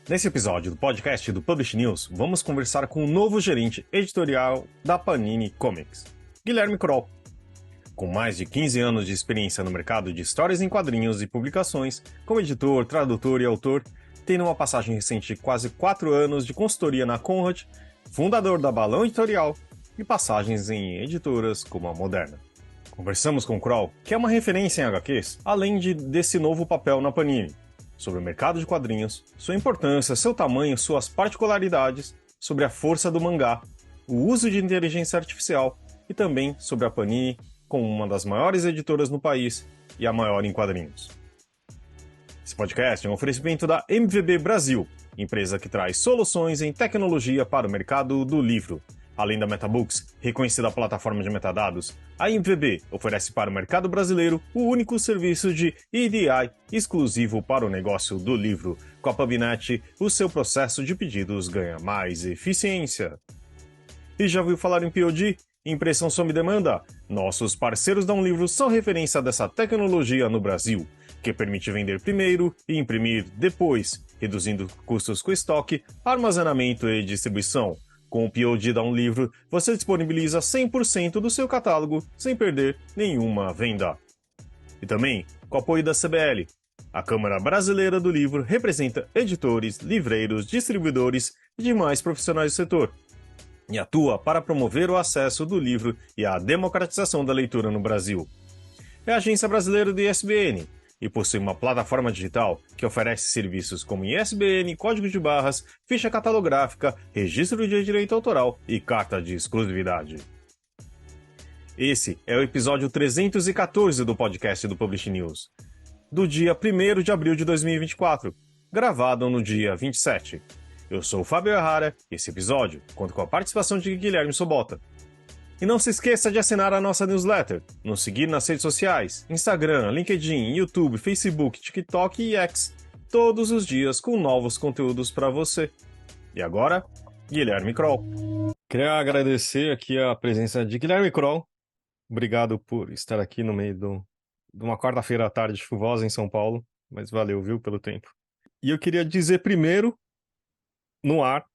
Nesse episódio do podcast do Publish News, vamos conversar com o novo gerente editorial da Panini Comics, Guilherme Kroll. Com mais de 15 anos de experiência no mercado de histórias em quadrinhos e publicações, como editor, tradutor e autor, tendo uma passagem recente de quase 4 anos de consultoria na Conrad, fundador da Balão Editorial e passagens em editoras como a Moderna. Conversamos com Kroll, que é uma referência em HQs, além desse novo papel na Panini, sobre o mercado de quadrinhos, sua importância, seu tamanho, suas particularidades, sobre a força do mangá, o uso de inteligência artificial e também sobre a Panini como uma das maiores editoras no país e a maior em quadrinhos. Esse podcast é um oferecimento da MVB Brasil, empresa que traz soluções em tecnologia para o mercado do livro. Além da MetaBooks, reconhecida plataforma de metadados, a MVB oferece para o mercado brasileiro o único serviço de EDI exclusivo para o negócio do livro. Com a PubNet, o seu processo de pedidos ganha mais eficiência. E já ouviu falar em POD? Impressão sob demanda? Nossos parceiros da Livro são referência dessa tecnologia no Brasil, que permite vender primeiro e imprimir depois, reduzindo custos com estoque, armazenamento e distribuição. Com o POD da Livro, você disponibiliza 100% do seu catálogo sem perder nenhuma venda. E também com o apoio da CBL. A Câmara Brasileira do Livro representa editores, livreiros, distribuidores e demais profissionais do setor, e atua para promover o acesso do livro e a democratização da leitura no Brasil. É a agência brasileira do ISBN e possui uma plataforma digital que oferece serviços como ISBN, código de barras, ficha catalográfica, registro de direito autoral e carta de exclusividade. Esse é o episódio 314 do podcast do Publish News, do dia 1º de abril de 2024, gravado no dia 27. Eu sou o Fábio Errara e esse episódio conta com a participação de Guilherme Sobota. E não se esqueça de assinar a nossa newsletter, nos seguir nas redes sociais, Instagram, LinkedIn, YouTube, Facebook, TikTok e X, todos os dias com novos conteúdos para você. E agora, Guilherme Kroll. Queria agradecer aqui a presença de Guilherme Kroll. Obrigado por estar aqui no meio de uma quarta-feira à tarde chuvosa em São Paulo, mas valeu, viu, pelo tempo. E eu queria dizer primeiro, no ar,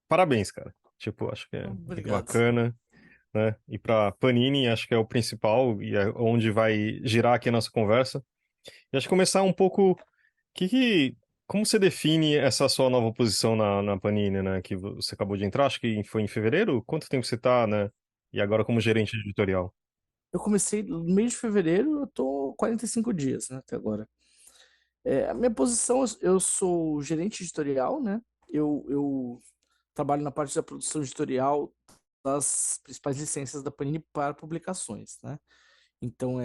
parabéns, cara. Tipo, acho que é bacana, né? E pra Panini, acho que é o principal e é onde vai girar aqui a nossa conversa. E acho que começar um pouco, como você define essa sua nova posição na Panini, né? Que você acabou de entrar, acho que foi em fevereiro? Quanto tempo você tá, né? E agora como gerente editorial? Eu comecei no mês de fevereiro, eu tô 45 dias, né, até agora. A minha posição, eu sou gerente editorial, né? Eu trabalho na parte da produção editorial das principais licenças da Panini para publicações, né? Então,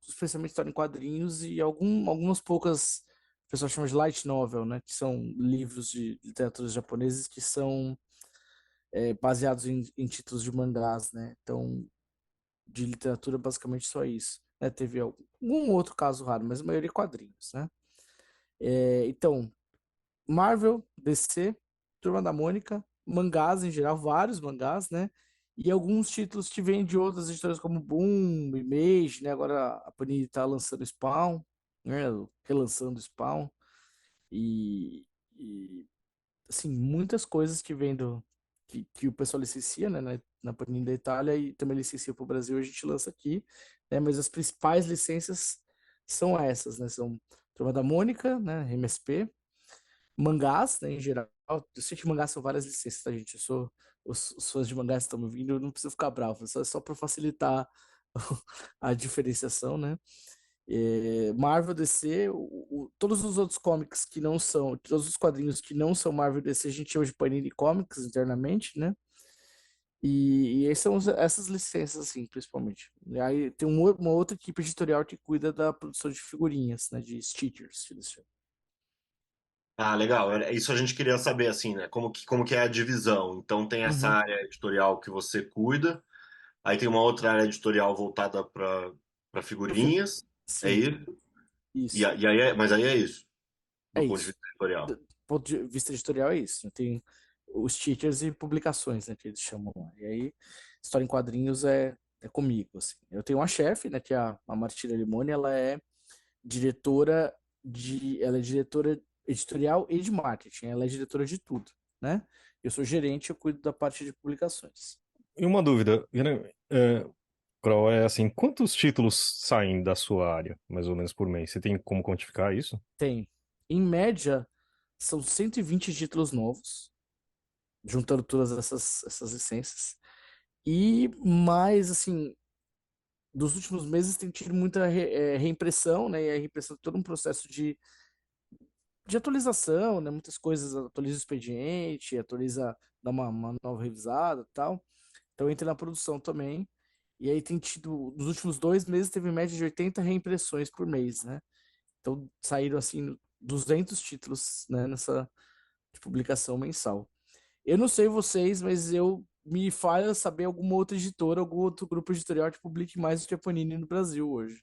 especialmente história em quadrinhos e algumas poucas, o pessoal chama de light novel, né? Que são livros de literatura japoneses que são baseados em títulos de mangás, né? Então, de literatura, basicamente só isso. Né? Teve algum outro caso raro, mas a maioria é quadrinhos, né? Então, Marvel, DC, Turma da Mônica, mangás em geral, vários mangás, né? E alguns títulos que vêm de outras editoras como Boom, Image, né? Agora a Panini tá lançando Spawn, né? Relançando Spawn. E assim, muitas coisas que vêm que o pessoal licencia, né, na Panini da Itália e também licencia para o Brasil, a gente lança aqui, né, mas as principais licenças são essas, né, são Turma da Mônica, né, MSP, mangás, né, em geral, eu sei que mangás são várias licenças, tá, gente, os fãs de mangás estão me ouvindo, eu não preciso ficar bravo, só para facilitar a diferenciação, né, Marvel, DC, todos os outros comics que não são, todos os quadrinhos que não são Marvel DC, a gente chama de Panini Comics internamente, né? E essas são essas licenças, assim, principalmente. E aí tem uma outra equipe editorial que cuida da produção de figurinhas, né? De stickers, que eles chamam. Ah, legal. Isso a gente queria saber, assim, né? Como que é a divisão? Então tem essa Uhum. área editorial que você cuida, aí tem uma outra área editorial voltada para Eu fico- figurinhas, é Sim, isso? isso. Mas aí é isso, É do ponto de isso. vista editorial. Do ponto de vista editorial, é isso, né? Tem os stickers e publicações, né? Que eles chamam lá. E aí, história em quadrinhos é comigo, assim. Eu tenho uma chefe, né? Que é a Martina Limone, ela é diretora ela é diretora editorial e de marketing. Ela é diretora de tudo, né? Eu sou gerente, eu cuido da parte de publicações. E uma dúvida, Carol, é assim, quantos títulos saem da sua área, mais ou menos por mês? Você tem como quantificar isso? Tem, em média, são 120 títulos novos, juntando todas essas licenças. E mais, assim, dos últimos meses tem tido muita reimpressão, né? E a reimpressão é todo um processo de atualização, né? Muitas coisas, atualiza o expediente, atualiza, dá uma nova revisada e tal. Então entra na produção também. E aí tem tido, nos últimos 2 meses, teve média de 80 reimpressões por mês, né? Então saíram, assim, 200 títulos, né, nessa de publicação mensal. Eu não sei vocês, mas eu me falha saber alguma outra editora, algum outro grupo editorial que publique mais do que a Panini no Brasil hoje.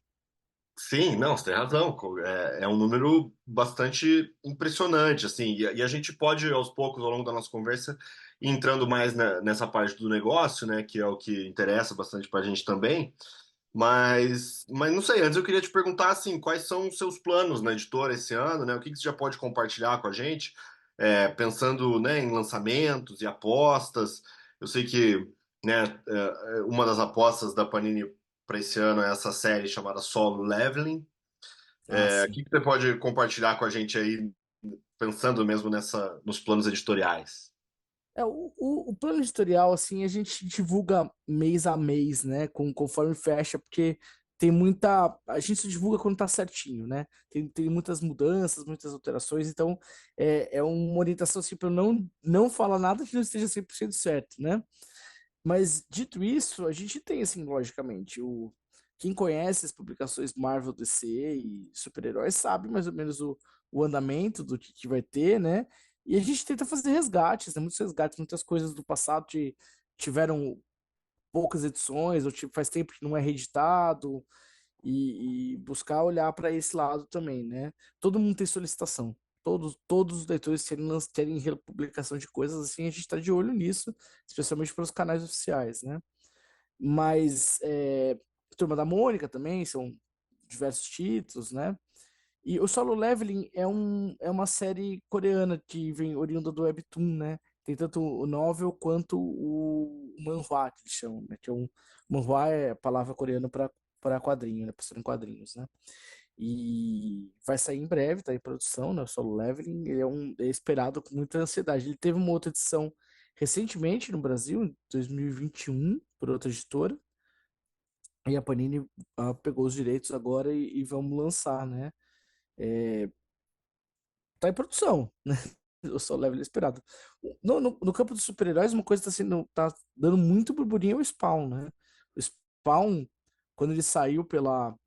Sim, não, você tem razão. É um número bastante impressionante, assim, e a gente pode, aos poucos, ao longo da nossa conversa, ir entrando mais nessa parte do negócio, né, que é o que interessa bastante para a gente também. Mas não sei, antes eu queria te perguntar, assim, quais são os seus planos na editora esse ano, né? O que que você já pode compartilhar com a gente, pensando, né, em lançamentos e apostas. Eu sei que, né, uma das apostas da Panini para esse ano é essa série chamada Solo Leveling. Ah, O sim. que que você pode compartilhar com a gente aí, pensando mesmo nos planos editoriais? O plano editorial, assim, a gente divulga mês a mês, né? Conforme fecha, porque tem muita. A gente se divulga quando tá certinho, né? Tem muitas mudanças, muitas alterações, então é uma orientação assim, para eu não falar nada que não esteja 100% certo, né? Mas dito isso, a gente tem, assim, logicamente, quem conhece as publicações Marvel, DC e super-heróis sabe mais ou menos o andamento do que vai ter, né? E a gente tenta fazer resgates, né? Muitos resgates, muitas coisas do passado tiveram poucas edições, ou tipo, faz tempo que não é reeditado, e buscar olhar para esse lado também, né? Todo mundo tem solicitação. Todos os leitores querem republicação de coisas assim, a gente está de olho nisso, especialmente para os canais oficiais, né? Mas Turma da Mônica também, são diversos títulos, né? E o Solo Leveling é uma série coreana que vem oriunda do Webtoon, né? Tem tanto o novel quanto o manhwa, que eles chamam, né? Manhwa é a palavra coreana para quadrinho, né? Para em quadrinhos, né? E vai sair em breve, tá em produção, né? O Solo Leveling, é esperado com muita ansiedade. Ele teve uma outra edição recentemente no Brasil, em 2021, por outra editora, e a Panini pegou os direitos agora e vamos lançar, né? Tá em produção, né? O Solo Leveling é esperado. No campo dos super-heróis, uma coisa tá dando muito burburinho é o Spawn, né? O Spawn, quando ele saiu pela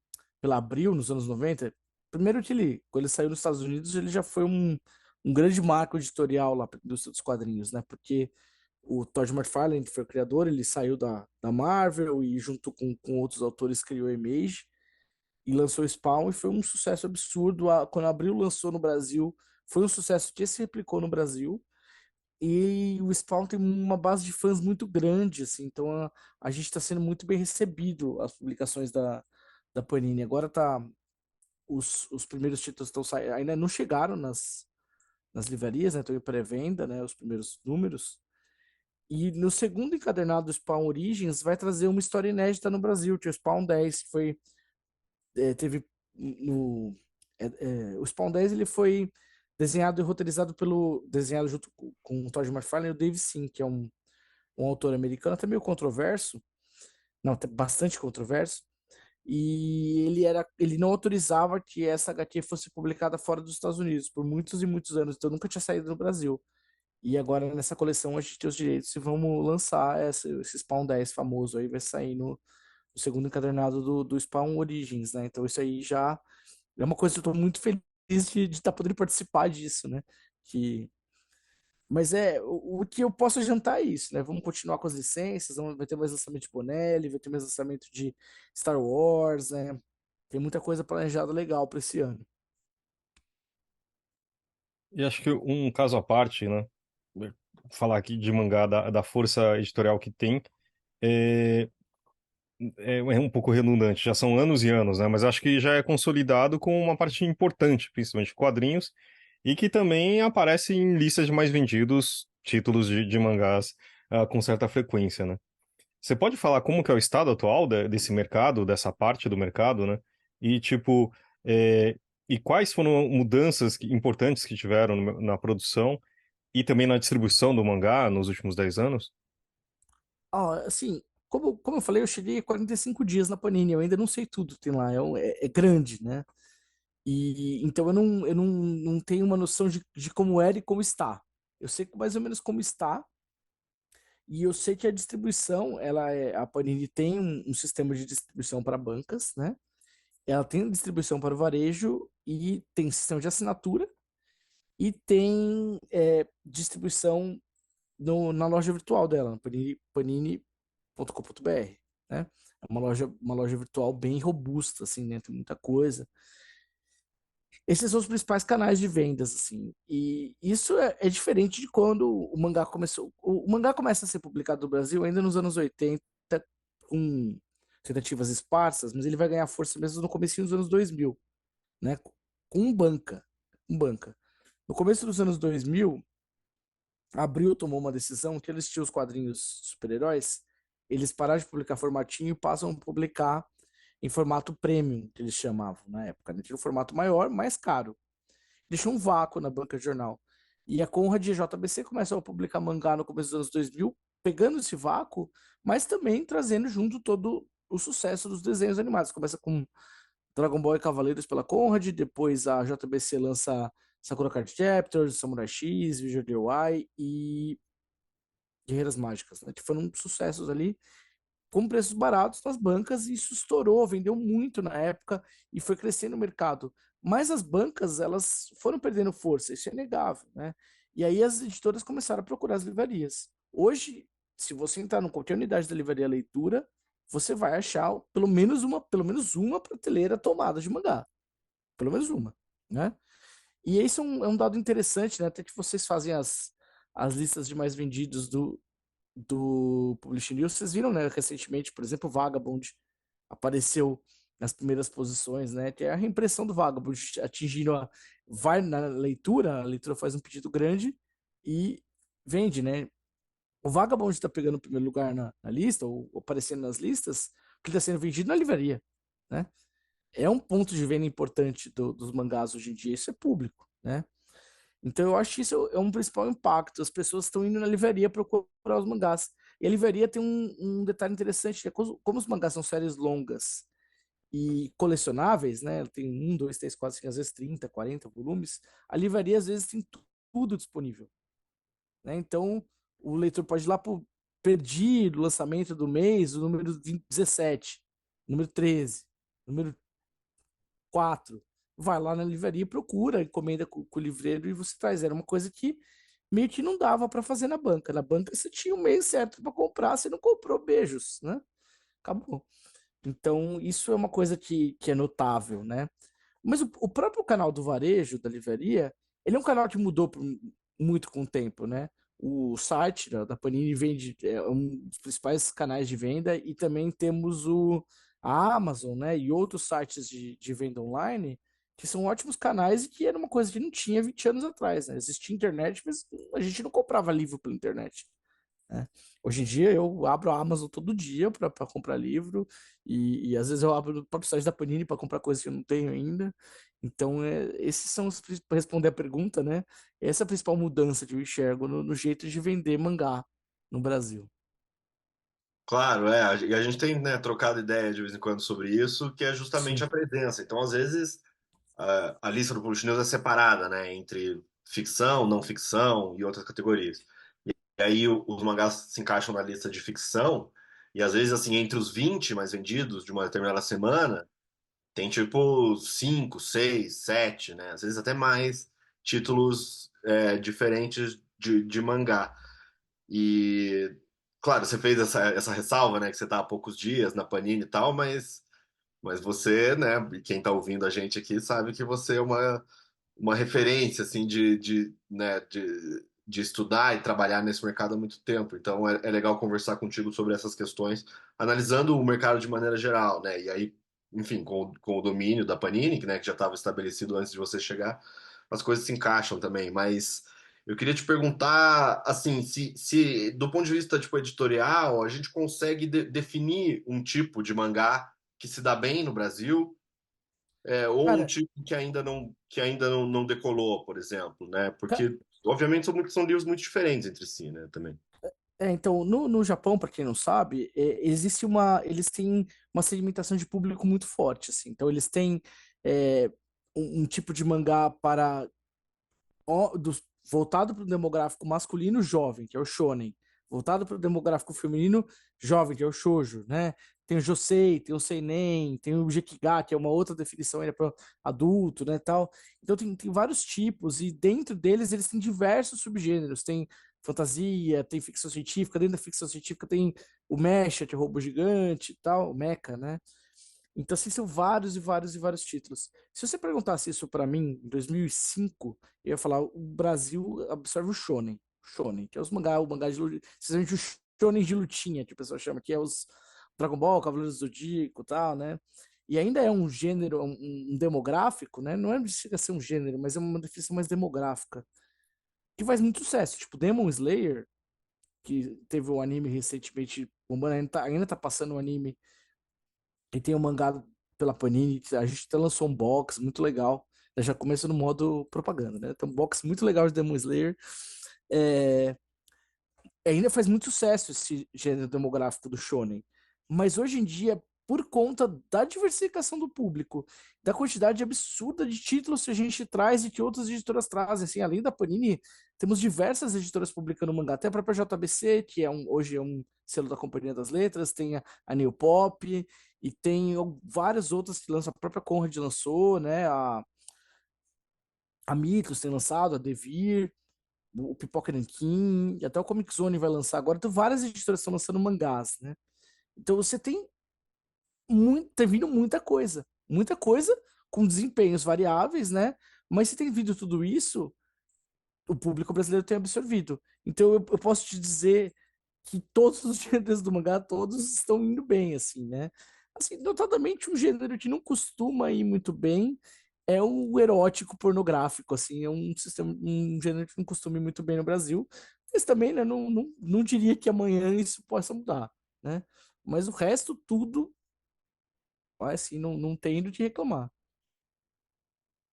Abril, nos anos 90, primeiro que quando ele saiu nos Estados Unidos, ele já foi um grande marco editorial lá para indústria dos quadrinhos, né? Porque o Todd McFarlane, que foi o criador, ele saiu da Marvel e junto com outros autores criou a Image e lançou Spawn e foi um sucesso absurdo. Quando a Abril lançou no Brasil, foi um sucesso que se replicou no Brasil. E o Spawn tem uma base de fãs muito grande, assim, então a gente está sendo muito bem recebido as publicações da Panini. Agora tá. Os primeiros títulos estão saindo, ainda não chegaram nas livrarias, né? Estão em pré-venda, né? Os primeiros números. E no segundo encadernado do Spawn Origins vai trazer uma história inédita no Brasil, que é o Spawn 10, que teve no o Spawn 10 ele foi desenhado e roteirizado desenhado junto com o Todd McFarlane e o Dave Sim, que é um autor americano, até meio controverso, não, até bastante controverso, e ele não autorizava que essa HQ fosse publicada fora dos Estados Unidos por muitos e muitos anos, então nunca tinha saído no Brasil. E agora nessa coleção a gente tem os direitos e vamos lançar esse Spawn 10 famoso aí, vai sair no segundo encadernado do Spawn Origins, né? Então isso aí já é uma coisa que eu tô muito feliz de estar podendo participar disso, né? Que... Mas o que eu posso adiantar é isso, né? Vamos continuar com as licenças, vai ter mais lançamento de Bonelli, vai ter mais lançamento de Star Wars, né? Tem muita coisa planejada legal para esse ano. E acho que um caso à parte, né? Falar aqui de mangá da força editorial que tem, é, é um pouco redundante, já são anos e anos, né? Mas acho que já é consolidado com uma parte importante, principalmente quadrinhos, e que também aparece em listas de mais vendidos títulos de mangás com certa frequência, né? Você pode falar como que é o estado atual desse mercado, dessa parte do mercado, né? E tipo, é, e quais foram mudanças importantes que tiveram na produção e também na distribuição do mangá nos últimos 10 anos? Assim, como eu falei, eu cheguei a 45 dias na Panini, eu ainda não sei tudo que tem lá, é grande, né? E então eu não tenho uma noção de como era e como está. Eu sei mais ou menos como está, e eu sei que a distribuição, a Panini tem um sistema de distribuição para bancas, né? Ela tem distribuição para o varejo e tem sistema de assinatura e tem distribuição na loja virtual dela, panini.com.br, né? É uma loja virtual bem robusta, assim, né? Tem muita coisa. Esses são os principais canais de vendas, assim. E isso é diferente de quando o mangá começou. O mangá começa a ser publicado no Brasil ainda nos anos 80, com tentativas esparsas, mas ele vai ganhar força mesmo no começo dos anos 2000, né? Com banca. Com banca. No começo dos anos 2000, a Abril tomou uma decisão que eles tinham os quadrinhos super-heróis, eles pararam de publicar formatinho e passam a publicar em formato premium, que eles chamavam na época, né? Tinha um formato maior, mais caro. Deixou um vácuo na banca de jornal. E a Conrad e a JBC começam a publicar mangá no começo dos anos 2000, pegando esse vácuo, mas também trazendo junto todo o sucesso dos desenhos animados. Começa com Dragon Ball e Cavaleiros pela Conrad, depois a JBC lança Sakura Card Captors, Samurai X, Visual DIY e Guerreiras Mágicas, né? Que foram sucessos ali com preços baratos nas bancas, e isso estourou, vendeu muito na época e foi crescendo o mercado. Mas as bancas, elas foram perdendo força, isso é inegável, né? E aí as editoras começaram a procurar as livrarias. Hoje, se você entrar no qualquer unidade da livraria leitura, você vai achar pelo menos uma prateleira tomada de mangá. Pelo menos uma, né? E isso é um dado interessante, né? Até que vocês fazem as listas de mais vendidos do Publishing News. Vocês viram, né, recentemente, por exemplo, o Vagabond apareceu nas primeiras posições, né, que é a reimpressão do Vagabond atingindo vai na leitura, a leitura faz um pedido grande e vende, né. O Vagabond está pegando o primeiro lugar na lista, ou aparecendo nas listas, porque está sendo vendido na livraria, né. É um ponto de venda importante dos mangás hoje em dia, isso é público, né. Então eu acho que isso é um principal impacto. As pessoas estão indo na livraria procurar os mangás. E a livraria tem um detalhe interessante, que é como os mangás são séries longas e colecionáveis, né? Tem um, dois, três, quatro, cinco, às vezes 30, 40 volumes. A livraria às vezes tem tudo disponível, né? Então o leitor pode ir lá pro perdi do lançamento do mês, o número 17, número 13, número 4. Vai lá na livraria, procura, encomenda com o livreiro e você traz. Era uma coisa que meio que não dava para fazer na banca. Na banca você tinha o mês certo para comprar, você não comprou, beijos, né? Acabou. Então, isso é uma coisa que é notável, né? Mas o próprio canal do varejo, da livraria, ele é um canal que mudou muito com o tempo, né? O site da Panini vende, é um dos principais canais de venda, e também temos a Amazon, né? E outros sites de venda online, que são ótimos canais e que era uma coisa que não tinha 20 anos atrás, né? Existia internet, mas a gente não comprava livro pela internet, né? Hoje em dia eu abro a Amazon todo dia para comprar livro e às vezes eu abro o próprio site da Panini para comprar coisas que eu não tenho ainda. Então, esses são os para responder a pergunta, né? Essa é a principal mudança que eu enxergo no jeito de vender mangá no Brasil. Claro, e a gente tem, né, trocado ideia de vez em quando sobre isso, que é justamente Sim, a presença. Então, às vezes, a lista do Publish News é separada, né, entre ficção, não ficção e outras categorias. E aí os mangás se encaixam na lista de ficção, e às vezes, assim, entre os 20 mais vendidos de uma determinada semana, tem tipo 5, 6, 7, né, às vezes até mais títulos diferentes de mangá. E, claro, você fez essa ressalva, né, que você tá há poucos dias na Panini e tal, mas você, né, e quem tá ouvindo a gente aqui sabe que você é uma referência, assim, né, de estudar e trabalhar nesse mercado há muito tempo. Então é legal conversar contigo sobre essas questões, analisando o mercado de maneira geral, né, e aí, enfim, com o domínio da Panini, né, que já estava estabelecido antes de você chegar, as coisas se encaixam também, mas eu queria te perguntar, assim, se do ponto de vista tipo editorial, a gente consegue definir um tipo de mangá que se dá bem no Brasil, ou um Cara, tipo que ainda não decolou, por exemplo, né? ca- Porque obviamente são livros muito diferentes entre si, né? Também. então, no Japão, para quem não sabe, eles têm uma segmentação de público muito forte, assim. Então, eles têm é, um tipo de mangá para voltado para o demográfico masculino jovem, que é o shonen, voltado para o demográfico feminino jovem, que é o shoujo, né? Tem o josei, tem o seinen, tem o jekiga, que é uma outra definição ainda para adulto, né, tal. Então tem vários tipos e dentro deles eles têm diversos subgêneros, tem fantasia, tem ficção científica, dentro da ficção científica tem o mecha, que é o robô gigante e tal, o mecha, né? Então, assim, são vários e vários e vários títulos. Se você perguntasse isso pra mim em 2005, eu ia falar: o Brasil absorve o shonen. Shonen, que é o mangá de luta, especialmente o shonen de lutinha, que o pessoal chama, que é os Dragon Ball, Cavaleiros do Zodíaco e tal, né? E ainda é um gênero, um demográfico, né? Não chega a ser um gênero, mas é uma definição mais demográfica, que faz muito sucesso. Tipo, Demon Slayer, que teve um anime recentemente bombando, ainda tá passando o anime e tem o mangá pela Panini, que a gente até lançou um box muito legal. Eu já começa no modo propaganda, né? Tem um box muito legal de Demon Slayer. É, ainda faz muito sucesso esse gênero demográfico do shonen. Mas hoje em dia, por conta da diversificação do público, da quantidade absurda de títulos que a gente traz e que outras editoras trazem, assim, além da Panini, temos diversas editoras publicando mangá, até a própria JBC, que hoje é um selo da Companhia das Letras, tem a New Pop, e tem várias outras que lançam, a própria Conrad lançou, né, a Mitos tem lançado, a Devir, o Pipoca Nankin, e até o Comic Zone vai lançar agora. Então, várias editoras estão lançando mangás, né? Então, você tem tem vindo muita coisa com desempenhos variáveis, né? Mas se tem vindo tudo isso, o público brasileiro tem absorvido. Então, eu posso te dizer que todos os gêneros do mangá, todos estão indo bem, assim, né? Assim, notadamente, um gênero que não costuma ir muito bem é o erótico pornográfico, assim, é um gênero que não costuma ir muito bem no Brasil, mas também, né, não diria que amanhã isso possa mudar, né? Mas o resto, tudo, assim, não tem do que reclamar.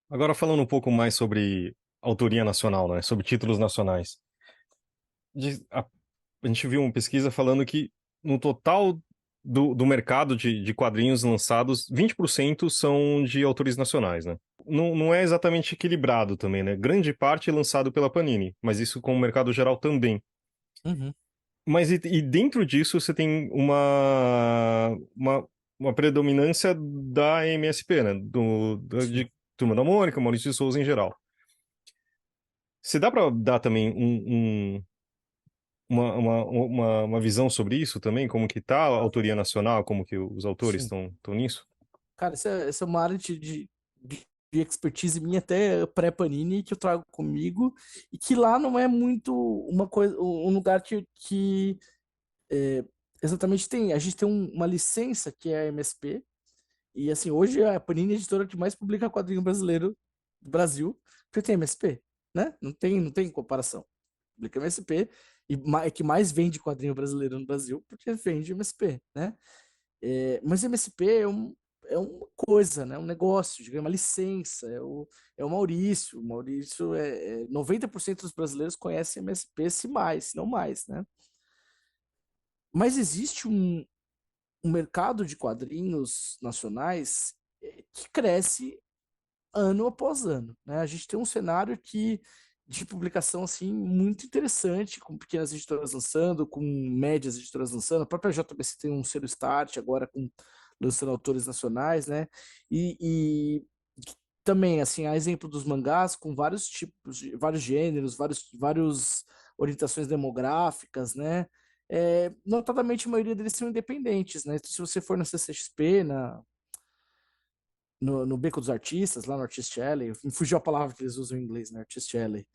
Agora falando um pouco mais sobre autoria nacional, né? Sobre títulos nacionais. A gente viu uma pesquisa falando que no total do mercado de quadrinhos lançados, 20% são de autores nacionais, né? Não é exatamente equilibrado também, né? Grande parte é lançado pela Panini, mas isso com o mercado geral também. Uhum. Mas e dentro disso você tem uma predominância da MSP, né? Sim. De Turma da Mônica, Maurício de Souza em geral. Você dá para dar também uma visão sobre isso também? Como que tá a autoria nacional? Como que os autores Sim. estão nisso? Cara, essa é uma área de expertise minha, até pré-Panini, que eu trago comigo, e que lá não é muito uma coisa, um lugar que é, exatamente tem. A gente tem uma licença que é a MSP, e assim, hoje a Panini é a editora que mais publica quadrinho brasileiro do Brasil, porque tem MSP, né? Não tem comparação. Publica MSP, e é que mais vende quadrinho brasileiro no Brasil, porque vende MSP, né? Mas MSP é uma coisa, né? Um negócio, digamos, uma licença. É o Maurício. O Maurício 90% dos brasileiros conhecem MSP, se mais, se não mais, né? Mas existe um mercado de quadrinhos nacionais que cresce ano após ano, né? A gente tem um cenário de publicação assim muito interessante, com pequenas editoras lançando, com médias editoras lançando. A própria JBC tem um selo Start agora com lançando autores nacionais, né? E também assim, há exemplo dos mangás com vários tipos, vários gêneros, vários orientações demográficas, né? Notadamente a maioria deles são independentes, né? Então, se você for na CCXP, no Beco dos Artistas, lá no Artist Alley, me fugiu a palavra que eles usam em inglês, né? Artist Alley.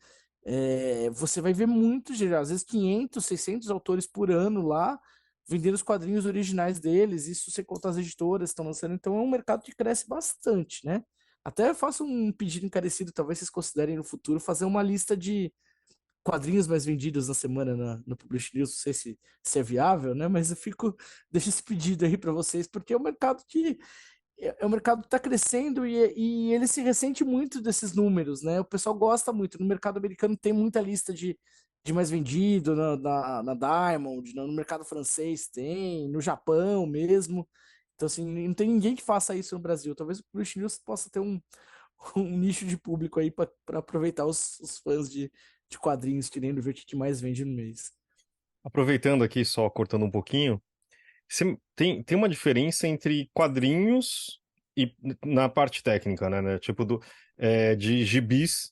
Você vai ver muitos, às vezes 500, 600 autores por ano lá, vendendo os quadrinhos originais deles, isso sem contar as editoras que estão lançando, então é um mercado que cresce bastante, né? Até faço um pedido encarecido, talvez vocês considerem no futuro fazer uma lista de quadrinhos mais vendidos na semana no Publish News. Não sei se é viável, né? Mas deixo esse pedido aí para vocês, porque é um mercado que é um mercado que está crescendo e ele se ressente muito desses números, né? O pessoal gosta muito. No mercado americano tem muita lista de mais vendido, na Diamond, no mercado francês tem, no Japão mesmo. Então, assim, não tem ninguém que faça isso no Brasil. Talvez o Publish News possa ter um nicho de público aí para aproveitar os fãs de quadrinhos, querendo ver o que mais vende no mês. Aproveitando aqui, só cortando um pouquinho, tem uma diferença entre quadrinhos e na parte técnica, né? Tipo de gibis,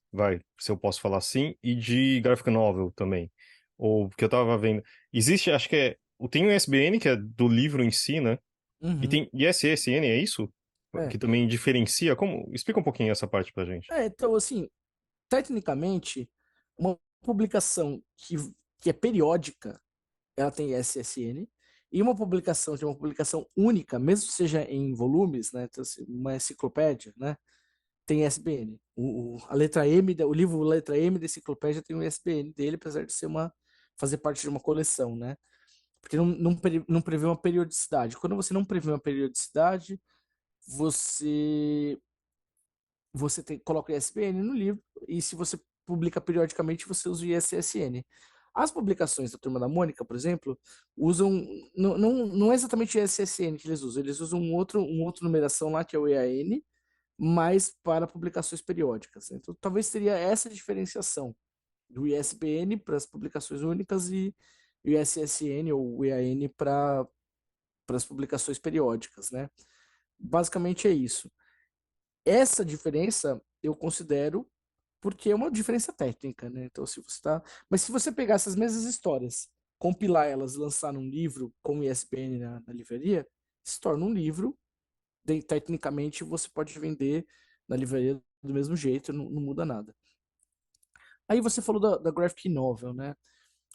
se eu posso falar assim, e de graphic novel também. Ou que eu tava vendo. Existe, acho que tem o ISBN, que é do livro em si, né? E Uhum. tem ISSN, é isso? É. Que também diferencia. Explica um pouquinho essa parte pra gente. Então, assim, tecnicamente, uma publicação que é periódica, ela tem SSN, e uma publicação que é uma publicação única, mesmo que seja em volumes, né, então, assim, uma enciclopédia, né, tem ISBN. A letra M, o livro letra M da enciclopédia tem o ISBN dele, apesar de fazer parte de uma coleção, né? Porque não prevê uma periodicidade. Quando você não prevê uma periodicidade, você coloca o ISBN no livro, e se você publica periodicamente, você usa o ISSN. As publicações da Turma da Mônica, por exemplo, usam. Não é exatamente o ISSN que eles usam um outro numeração lá, que é o EAN, mas para publicações periódicas. Então, talvez seria essa diferenciação do ISBN para as publicações únicas e o ISSN ou o EAN para as publicações periódicas, né? Basicamente é isso. Essa diferença eu considero porque é uma diferença técnica, né? Então, se você tá. Mas se você pegar essas mesmas histórias, compilar elas, lançar num livro com ISBN na livraria, se torna um livro. Tecnicamente, você pode vender na livraria do mesmo jeito, não muda nada. Aí você falou da graphic novel, né?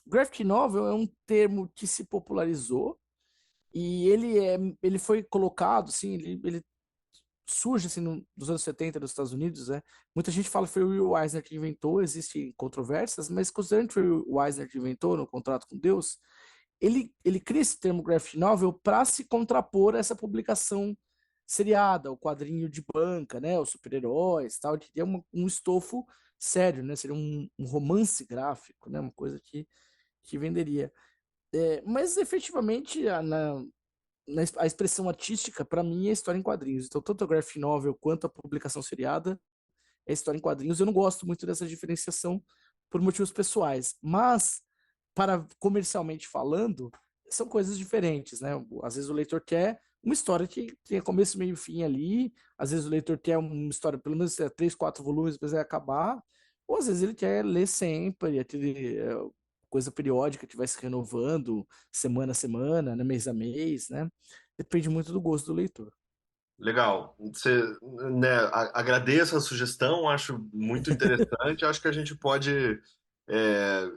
Graphic novel é um termo que se popularizou e ele foi colocado, assim, ele surge assim nos anos 70 nos Estados Unidos, né? Muita gente fala que foi o Will Eisner que inventou, existem controvérsias, mas considerando que foi o Eisner que inventou no Contrato com Deus, ele cria esse termo graphic novel para se contrapor a essa publicação seriada, o quadrinho de banca, né? Os super-heróis, tal, que é um estofo sério, né? Seria um romance gráfico, né? Uma coisa que venderia. Mas efetivamente a expressão artística, para mim, é história em quadrinhos. Então, tanto a graphic novel quanto a publicação seriada é história em quadrinhos. Eu não gosto muito dessa diferenciação por motivos pessoais, mas para comercialmente falando, são coisas diferentes, né? Às vezes o leitor quer uma história que tenha começo, meio e fim ali, às vezes o leitor quer uma história, pelo menos 3, 4 volumes, depois vai acabar, ou às vezes ele quer ler sempre, aquele coisa periódica que vai se renovando semana a semana, né? Mês a mês, né? Depende muito do gosto do leitor. Legal. Você, né, agradeço a sugestão, acho muito interessante. Acho que a gente pode é,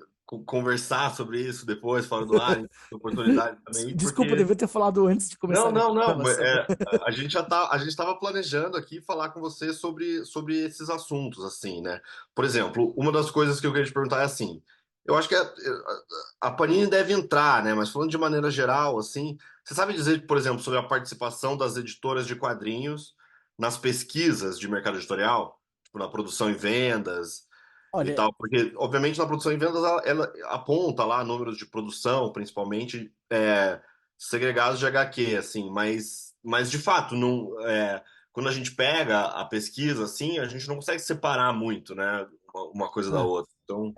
conversar sobre isso depois, fora do ar, em oportunidade também, Desculpa, eu porque devia ter falado antes de começar não, a não, não. gravação. A gente a gente estava planejando aqui falar com você sobre esses assuntos, assim, né? Por exemplo, uma das coisas que eu queria te perguntar é assim, eu acho que a Panini deve entrar, né? Mas falando de maneira geral, assim, você sabe dizer, por exemplo, sobre a participação das editoras de quadrinhos nas pesquisas de mercado editorial, tipo, na produção e vendas e Olha, tal? Porque, obviamente, na produção e vendas ela aponta lá números de produção, principalmente. Segregados de HQ, assim, mas de fato, não, quando a gente pega a pesquisa, assim, a gente não consegue separar muito, né, uma coisa da é. outra. Então,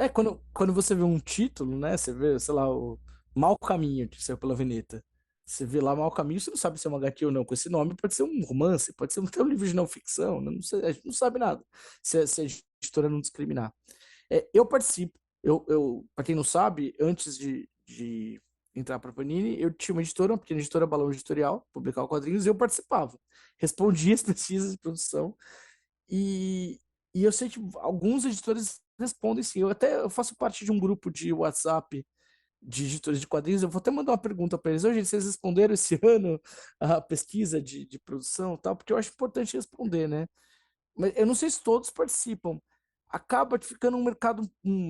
Quando você vê um título, né? Você vê, sei lá, o Mau Caminho, que saiu pela Veneta. Você vê lá Mau Caminho, você não sabe se é uma HQ ou não. Com esse nome, pode ser um romance, pode ser até um livro de não ficção, né? Não sei, a gente não sabe nada. Se a editora não discriminar. Eu participo. Para quem não sabe, antes de entrar para a Panini, eu tinha uma pequena editora, Balão Editorial, publicava quadrinhos, e eu participava. Respondia as pesquisas de produção. E, e eu sei que alguns editores respondem sim. Eu faço parte de um grupo de WhatsApp de editores de quadrinhos. Eu vou até mandar uma pergunta para eles. Hoje, vocês responderam esse ano a pesquisa de produção e tal? Porque eu acho importante responder, né? Mas eu não sei se todos participam. Acaba ficando um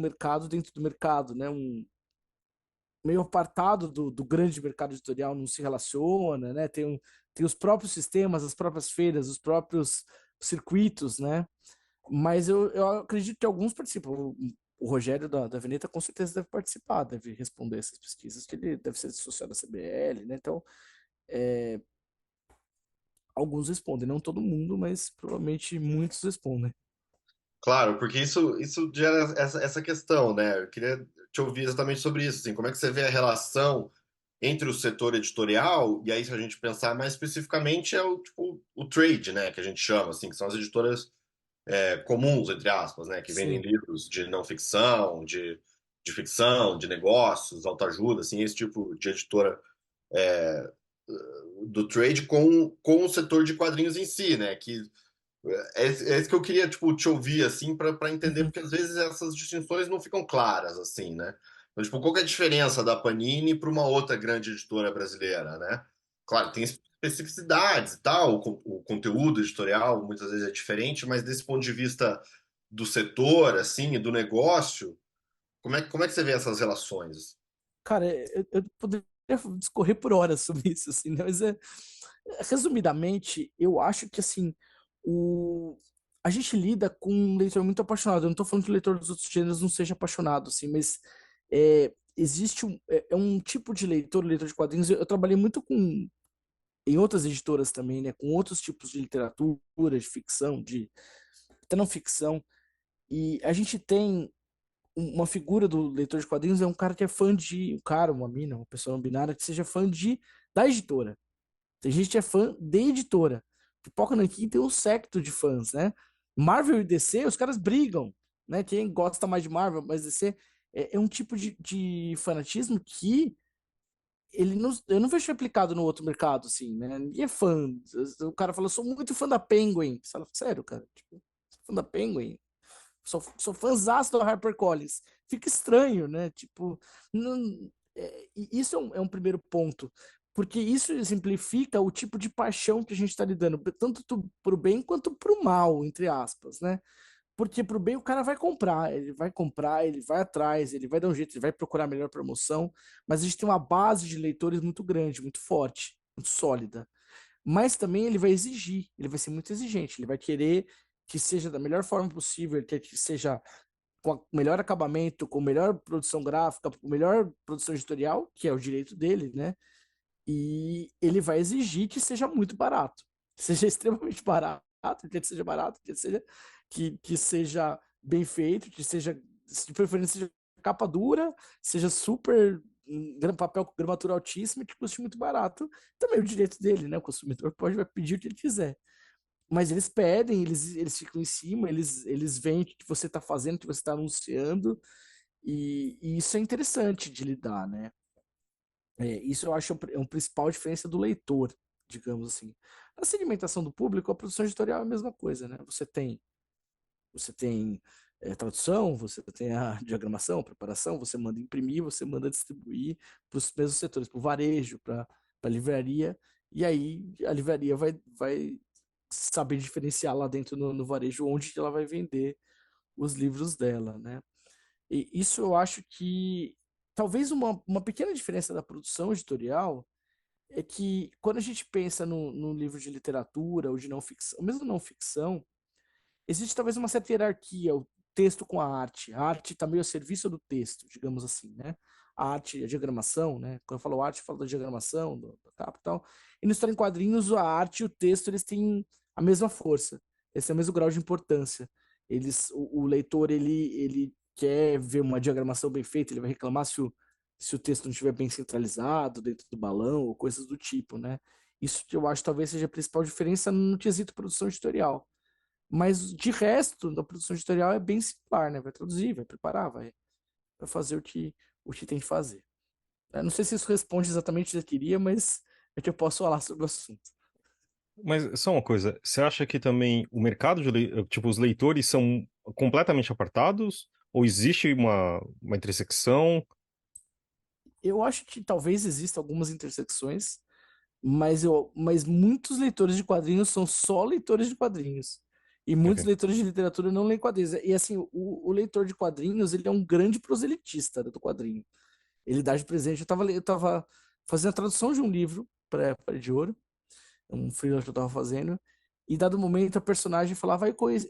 mercado dentro do mercado, né? Meio apartado do grande mercado editorial, não se relaciona, né? Tem os próprios sistemas, as próprias feiras, os próprios circuitos, né? Mas eu acredito que alguns participam. O Rogério da Veneta com certeza deve participar, deve responder essas pesquisas, que ele deve ser associado à CBL, né? Então, alguns respondem, não todo mundo, mas provavelmente muitos respondem. Claro, porque isso gera essa questão, né? Eu queria te ouvir exatamente sobre isso, assim, como é que você vê a relação entre o setor editorial, e aí se a gente pensar mais especificamente é o trade, né, que a gente chama, assim, que são as editoras comuns, entre aspas, né, que vendem Sim. livros de não ficção, de ficção, de negócios, autoajuda, assim, esse tipo de editora é, do trade com o setor de quadrinhos em si, né, que é isso que eu queria, tipo, te ouvir, assim, para entender, Uhum. porque às vezes essas distinções não ficam claras, assim, né? Então, tipo, qual que é a diferença da Panini para uma outra grande editora brasileira, né? Claro, tem especificidades e tal, o conteúdo editorial muitas vezes é diferente, mas desse ponto de vista do setor, assim, e do negócio, como é que você vê essas relações? Cara, eu poderia discorrer por horas sobre isso, assim, né? Mas resumidamente, eu acho que assim, a gente lida com um leitor muito apaixonado. Eu não tô falando que o leitor dos outros gêneros não seja apaixonado, assim, mas existe um tipo de leitor, leitor de quadrinhos. Eu trabalhei muito em outras editoras também, né? Com outros tipos de literatura, de ficção, de até não ficção. E a gente tem uma figura do leitor de quadrinhos é um cara que é fã de. Um cara, uma mina, uma pessoa não binária que seja fã da editora. Tem gente que é fã de editora. Pipoca Nanquim tem um secto de fãs, né? Marvel e DC, os caras brigam, né? Quem gosta mais de Marvel, mas DC é um tipo de fanatismo que eu não vejo aplicado no outro mercado, assim, né? Ninguém é fã. O cara fala, sou muito fã da Penguin. Você fala, sério, cara? Tipo, sou fã da Penguin? Sou fãzaço do HarperCollins. Fica estranho, né? Tipo, isso é um primeiro ponto. Porque isso exemplifica o tipo de paixão que a gente está lidando, tanto pro bem quanto pro mal, entre aspas, né? Porque pro bem o cara vai comprar, ele vai atrás, ele vai dar um jeito, ele vai procurar a melhor promoção, mas a gente tem uma base de leitores muito grande, muito forte, muito sólida. Mas também ele vai exigir, ele vai ser muito exigente, ele vai querer que seja da melhor forma possível, que seja com o melhor acabamento, com melhor produção gráfica, com melhor produção editorial, que é o direito dele, né? E ele vai exigir que seja muito barato, que seja extremamente barato, que seja barato, que seja bem feito, que seja, de preferência, seja capa dura, seja super papel com gramatura altíssima, que custe muito barato. Também é o direito dele, né? O consumidor vai pedir o que ele quiser. Mas eles pedem, eles ficam em cima, eles veem o que você está fazendo, o que você está anunciando, e isso é interessante de lidar, né? Isso eu acho uma principal diferença do leitor, digamos assim. Na segmentação do público, a produção editorial é a mesma coisa, né? Você tem tradução, você tem a diagramação, a preparação, você manda imprimir, você manda distribuir para os mesmos setores, para o varejo, para a livraria, e aí a livraria vai saber diferenciar lá dentro no varejo onde ela vai vender os livros dela, né? E isso eu acho que talvez uma pequena diferença da produção editorial é que quando a gente pensa no livro de literatura ou de não ficção, mesmo não ficção, existe talvez uma certa hierarquia, o texto com a arte. A arte está meio a serviço do texto, digamos assim, né? A arte, a diagramação, né? Quando eu falo arte, eu falo da diagramação, da capa e tal. E no História em Quadrinhos, a arte e o texto, eles têm a mesma força. Eles têm o mesmo grau de importância. O leitor, ele quer ver uma diagramação bem feita, ele vai reclamar se o texto não estiver bem centralizado dentro do balão ou coisas do tipo, né? Isso que eu acho talvez seja a principal diferença no quesito produção editorial. Mas de resto, da produção editorial é bem similar, né? Vai traduzir, vai preparar, vai fazer o que tem que fazer. Eu não sei se isso responde exatamente o que eu queria, mas é que eu posso falar sobre o assunto. Mas só uma coisa, você acha que também o mercado tipo, os leitores são completamente apartados? Ou existe uma intersecção? Eu acho que talvez existam algumas intersecções, mas muitos leitores de quadrinhos são só leitores de quadrinhos. E muitos Ok. leitores de literatura não leem quadrinhos. E assim, o leitor de quadrinhos, ele é um grande proselitista, né, do quadrinho. Ele dá de presente. Eu tava fazendo a tradução de um livro para de Ouro, um freela que eu tava fazendo, e dado momento a personagem falava,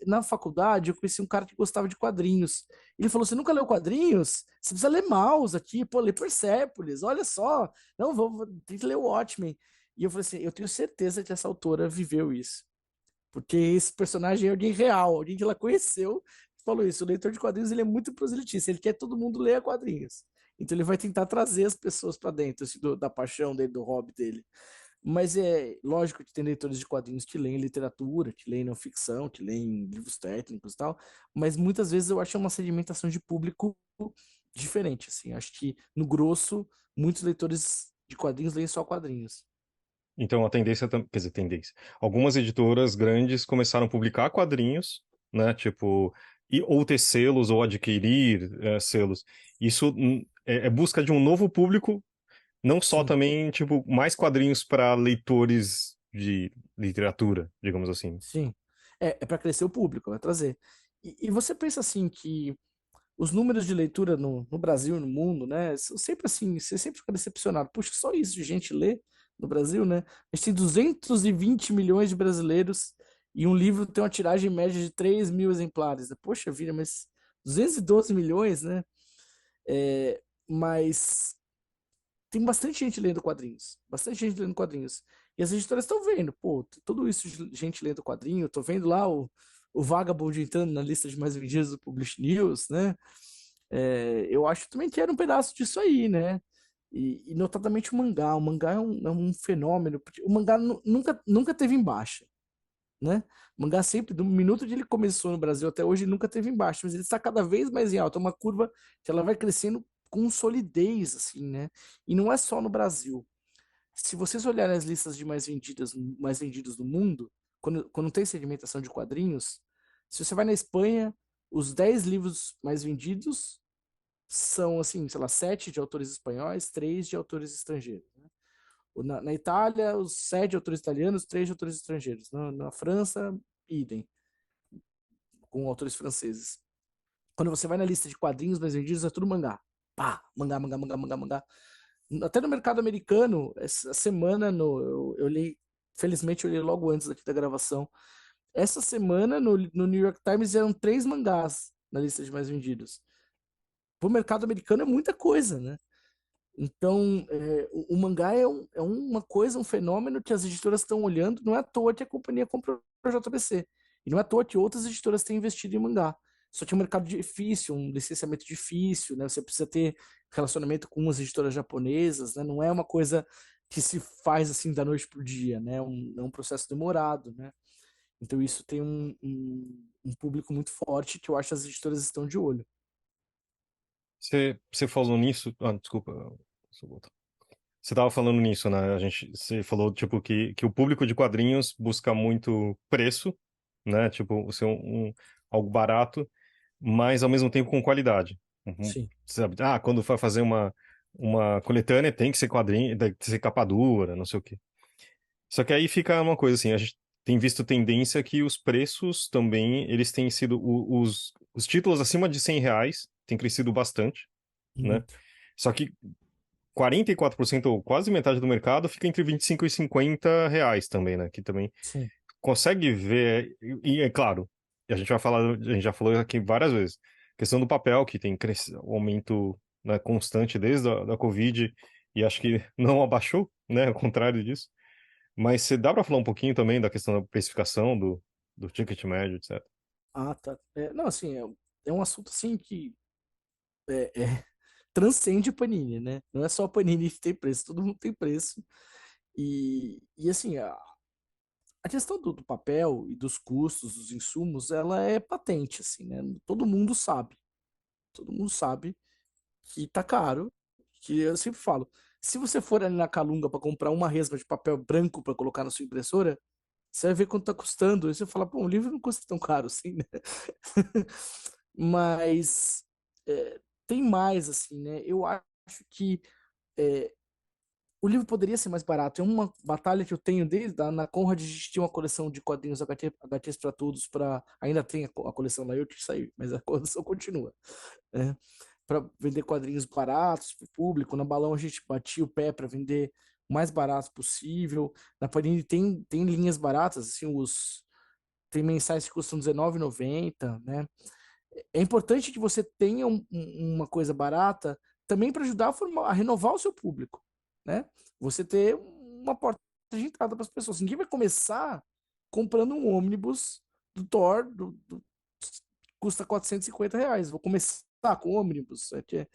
na faculdade eu conheci um cara que gostava de quadrinhos. Ele falou, você nunca leu quadrinhos? Você precisa ler Maus aqui, pô, lê Persépolis, olha só. Não, tem que ler o Watchmen. E eu falei assim, eu tenho certeza que essa autora viveu isso. Porque esse personagem é alguém real, alguém que ela conheceu, falou isso. O leitor de quadrinhos ele é muito proselitista, ele quer que todo mundo leia quadrinhos. Então ele vai tentar trazer as pessoas para dentro assim, da paixão dele, do hobby dele. Mas é lógico que tem leitores de quadrinhos que leem literatura, que leem não ficção, que leem livros técnicos e tal, mas muitas vezes eu acho uma sedimentação de público diferente, assim. Acho que, no grosso, muitos leitores de quadrinhos leem só quadrinhos. Então a tendência, quer dizer, tendência. Algumas editoras grandes começaram a publicar quadrinhos, né? Tipo, ou ter selos ou adquirir selos. Isso é busca de um novo público, não só Sim, também, tipo, mais quadrinhos para leitores de literatura, digamos assim. sim. É para crescer o público, vai trazer. E você pensa assim que os números de leitura no Brasil e no mundo, né? São sempre assim, você sempre fica decepcionado. Puxa, só isso de gente lê no Brasil, né? A gente tem 220 milhões de brasileiros e um livro tem uma tiragem média de 3.000 exemplares. Poxa vida, mas 212 milhões, né? Mas tem bastante gente lendo quadrinhos. Bastante gente lendo quadrinhos. E as editoras estão vendo, pô, tudo isso de gente lendo quadrinho. Tô vendo lá o Vagabond entrando na lista de mais vendidos do Publish News, né? Eu acho também que era um pedaço disso aí, né? E notadamente o mangá. O mangá é um fenômeno. Porque o mangá nunca teve em baixa, né? O mangá sempre, do minuto que ele começou no Brasil até hoje, ele nunca teve em baixa, mas ele está cada vez mais em alta. É uma curva que ela vai crescendo com solidez, assim, né? E não é só no Brasil. Se vocês olharem as listas de mais vendidos do mundo, quando tem segmentação de quadrinhos, se você vai na Espanha, os 10 livros mais vendidos são, assim, sei lá, 7 de autores espanhóis, 3 de autores estrangeiros. Né? Na Itália, os 7 de autores italianos, 3 de autores estrangeiros. Na França, idem, com autores franceses. Quando você vai na lista de quadrinhos mais vendidos, é tudo mangá. Pá, mangá, mangá, mangá, mangá, mangá. Até no mercado americano, essa semana, eu li, felizmente eu li logo antes aqui da gravação. Essa semana, no New York Times, eram 3 mangás na lista de mais vendidos. Pro mercado americano é muita coisa, né? Então, o mangá é uma coisa, um fenômeno que as editoras estão olhando. Não é à toa que a companhia comprou a JBC. E não é à toa que outras editoras têm investido em mangá. Só que é um mercado difícil, um licenciamento difícil, né? Você precisa ter relacionamento com as editoras japonesas, né? Não é uma coisa que se faz assim da noite pro dia, né? É um processo demorado, né? Então isso tem um público muito forte que eu acho que as editoras estão de olho. Você falou nisso. Ah, desculpa. Deixa eu voltar. Você estava falando nisso, né? Você falou tipo que o público de quadrinhos busca muito preço, né? Tipo, ser algo barato, mas ao mesmo tempo com qualidade. Uhum. Sim, Sabe? Ah, quando vai fazer uma coletânea tem que ser quadrinho, tem que ser capa dura, não sei o quê. Só que aí fica uma coisa assim, a gente tem visto tendência que os preços também, eles têm sido, os títulos acima de R$ 100 têm crescido bastante, né? muito. Só que 44% ou quase metade do mercado fica entre 25 e R$ 50 também, né? Que também Sim. consegue ver, e é claro, a gente vai falar, a gente já falou aqui várias vezes, questão do papel, que tem um aumento, né, constante desde da Covid, e acho que não abaixou, né? Ao contrário disso. Mas você dá para falar um pouquinho também da questão da precificação do ticket médio, etc. Ah, tá. Não, assim, é um assunto assim que transcende Panini, né? Não é só a Panini que tem preço, todo mundo tem preço. E assim, a questão do papel e dos custos, dos insumos, ela é patente, assim, né? Todo mundo sabe que tá caro, que eu sempre falo, se você for ali na Calunga para comprar uma resma de papel branco para colocar na sua impressora, você vai ver quanto tá custando, e você fala, pô, o livro não custa tão caro assim, né? Mas tem mais, assim, né? Eu acho que o livro poderia ser mais barato. É uma batalha que eu tenho desde na Conrad. A gente tinha uma coleção de quadrinhos HTs para todos, ainda tem a coleção lá, eu que saí, mas a coleção continua, né? Para vender quadrinhos baratos para o público. Na Balão a gente batia o pé para vender o mais barato possível. Na Panini tem linhas baratas, assim, tem mensais que custam R$19,90, né? É importante que você tenha uma coisa barata também para ajudar a renovar o seu público, né? Você ter uma porta de entrada para as pessoas. Ninguém vai começar comprando um ônibus do Thor, custa R$450. Vou começar com o ônibus, que é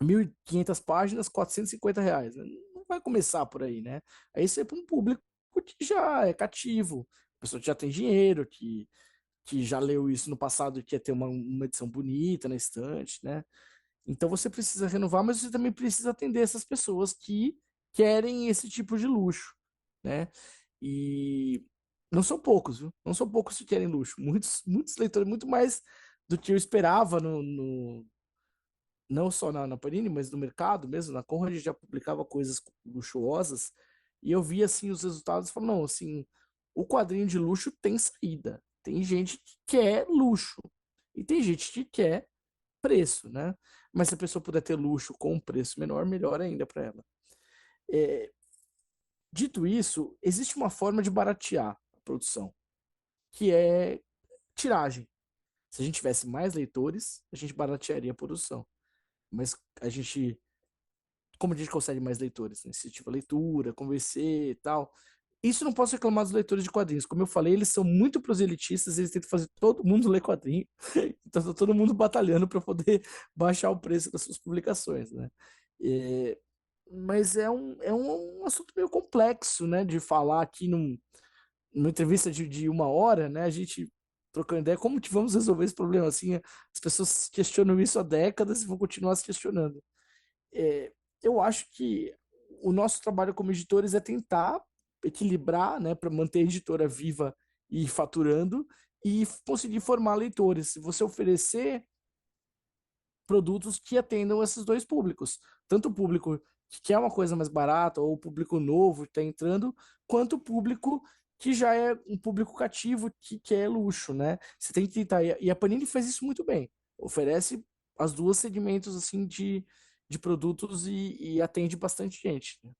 1.500 páginas, R$450, né? Não vai começar por aí, né? Aí você é para um público que já é cativo, pessoa que já tem dinheiro, que já leu isso no passado e quer ter uma edição bonita na estante, né? Então você precisa renovar, mas você também precisa atender essas pessoas que querem esse tipo de luxo, né? E não são poucos, viu? Não são poucos que querem luxo. Muitos leitores, muito mais do que eu esperava não só na Panini, mas no mercado mesmo. Na Conrad já publicava coisas luxuosas e eu via assim os resultados e falava, não, assim, o quadrinho de luxo tem saída. Tem gente que quer luxo e tem gente que quer preço, né? Mas se a pessoa puder ter luxo com um preço menor, melhor ainda para ela. É, dito isso, existe uma forma de baratear a produção, que é tiragem. Se a gente tivesse mais leitores, a gente baratearia a produção. Mas como a gente consegue mais leitores? Né? Incentiva a leitura, convencer e tal. Isso não posso reclamar dos leitores de quadrinhos. Como eu falei, eles são muito proselitistas, eles tentam fazer todo mundo ler quadrinho. Então tá todo mundo batalhando para poder baixar o preço das suas publicações, né? É, mas é um assunto meio complexo, né? De falar aqui numa entrevista de 1 hora, né? A gente trocando ideia, como que vamos resolver esse problema? Assim, as pessoas questionam isso há décadas e vão continuar se questionando. É, eu acho que o nosso trabalho como editores é tentar equilibrar, né, para manter a editora viva e faturando e conseguir formar leitores. Se você oferecer produtos que atendam esses dois públicos, tanto o público que quer uma coisa mais barata ou o público novo que está entrando, quanto o público que já é um público cativo que quer luxo, né? Você tem que tentar, e a Panini faz isso muito bem. Oferece as duas segmentos assim de produtos e atende bastante gente, né?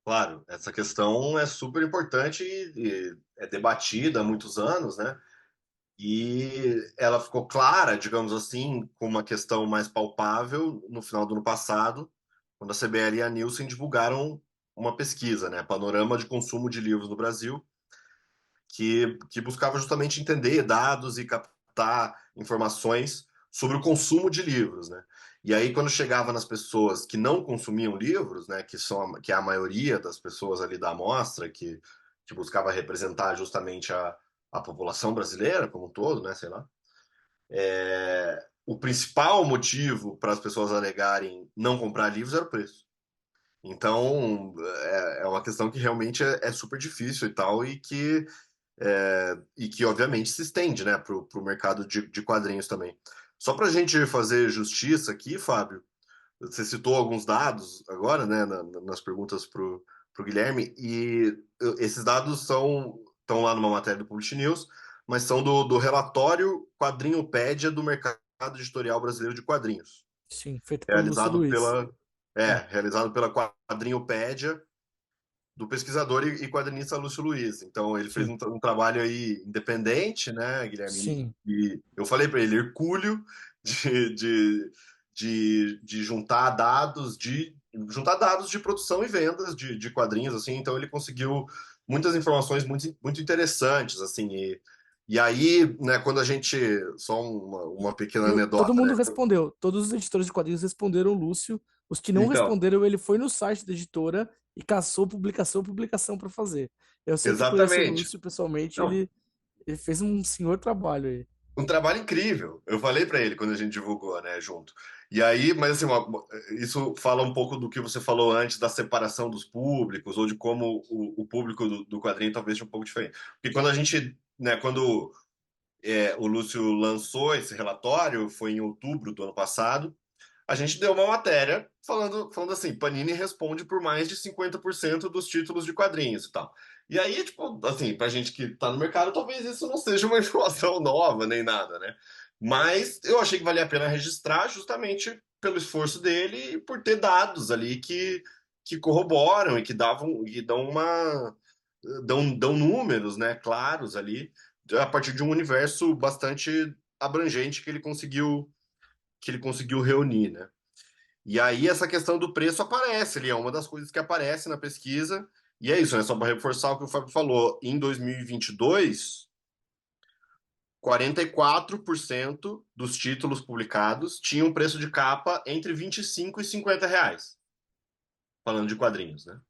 Claro, essa questão é super importante e é debatida há muitos anos, né? E ela ficou clara, digamos assim, com uma questão mais palpável no final do ano passado, quando a CBL e a Nielsen divulgaram uma pesquisa, né? Panorama de consumo de livros no Brasil, que buscava justamente entender dados e captar informações sobre o consumo de livros, né? E aí, quando chegava nas pessoas que não consumiam livros, né, que é a maioria das pessoas ali da amostra, que buscava representar justamente a população brasileira como um todo, né, sei lá, o principal motivo para as pessoas alegarem não comprar livros era o preço. Então, é uma questão que realmente é super difícil e tal, e que obviamente se estende, né, para o mercado de quadrinhos também. Só para a gente fazer justiça aqui, Fábio, você citou alguns dados agora, né, nas perguntas para o Guilherme, e esses dados estão lá numa matéria do Publish News, mas são do relatório Quadrinhopédia do Mercado Editorial Brasileiro de Quadrinhos, Sim, feito pelo Lúcio realizado Luiz. realizado pela Quadrinhopédia do pesquisador e quadrinista Lúcio Luiz. Então, ele fez Sim, um trabalho aí independente, né, Guilherme? sim, E eu falei para ele, hercúleo de, de, de juntar dados de produção e vendas de quadrinhos, assim. Então, ele conseguiu muitas informações muito interessantes, assim. E aí, né, quando a gente... Só uma pequena todo anedota, mundo né? respondeu. Todos os editores de quadrinhos responderam o Lúcio. Os que não Então, responderam, ele foi no site da editora e caçou publicação para fazer. Eu sei que conheço o exatamente. Lúcio pessoalmente, Não, ele fez um senhor trabalho aí. um trabalho incrível. Eu falei para ele quando a gente divulgou, né, junto. E aí, mas assim, isso fala um pouco do que você falou antes da separação dos públicos ou de como o público do quadrinho talvez seja um pouco diferente. Porque quando a gente, né, quando o Lúcio lançou esse relatório, foi em outubro do ano passado, a gente deu uma matéria falando assim, Panini responde por mais de 50% dos títulos de quadrinhos e tal. E aí, tipo, assim, pra gente que tá no mercado, talvez isso não seja uma informação nova nem nada, né? Mas eu achei que valia a pena registrar justamente pelo esforço dele e por ter dados ali que corroboram e que dão dão números, né, claros ali, a partir de um universo bastante abrangente que ele conseguiu reunir, né? E aí essa questão do preço aparece ali, é uma das coisas que aparece na pesquisa. E é isso, né? Só para reforçar o que o Fábio falou, em 2022, 44% dos títulos publicados tinham preço de capa entre 25 e 50 reais, falando de quadrinhos, né?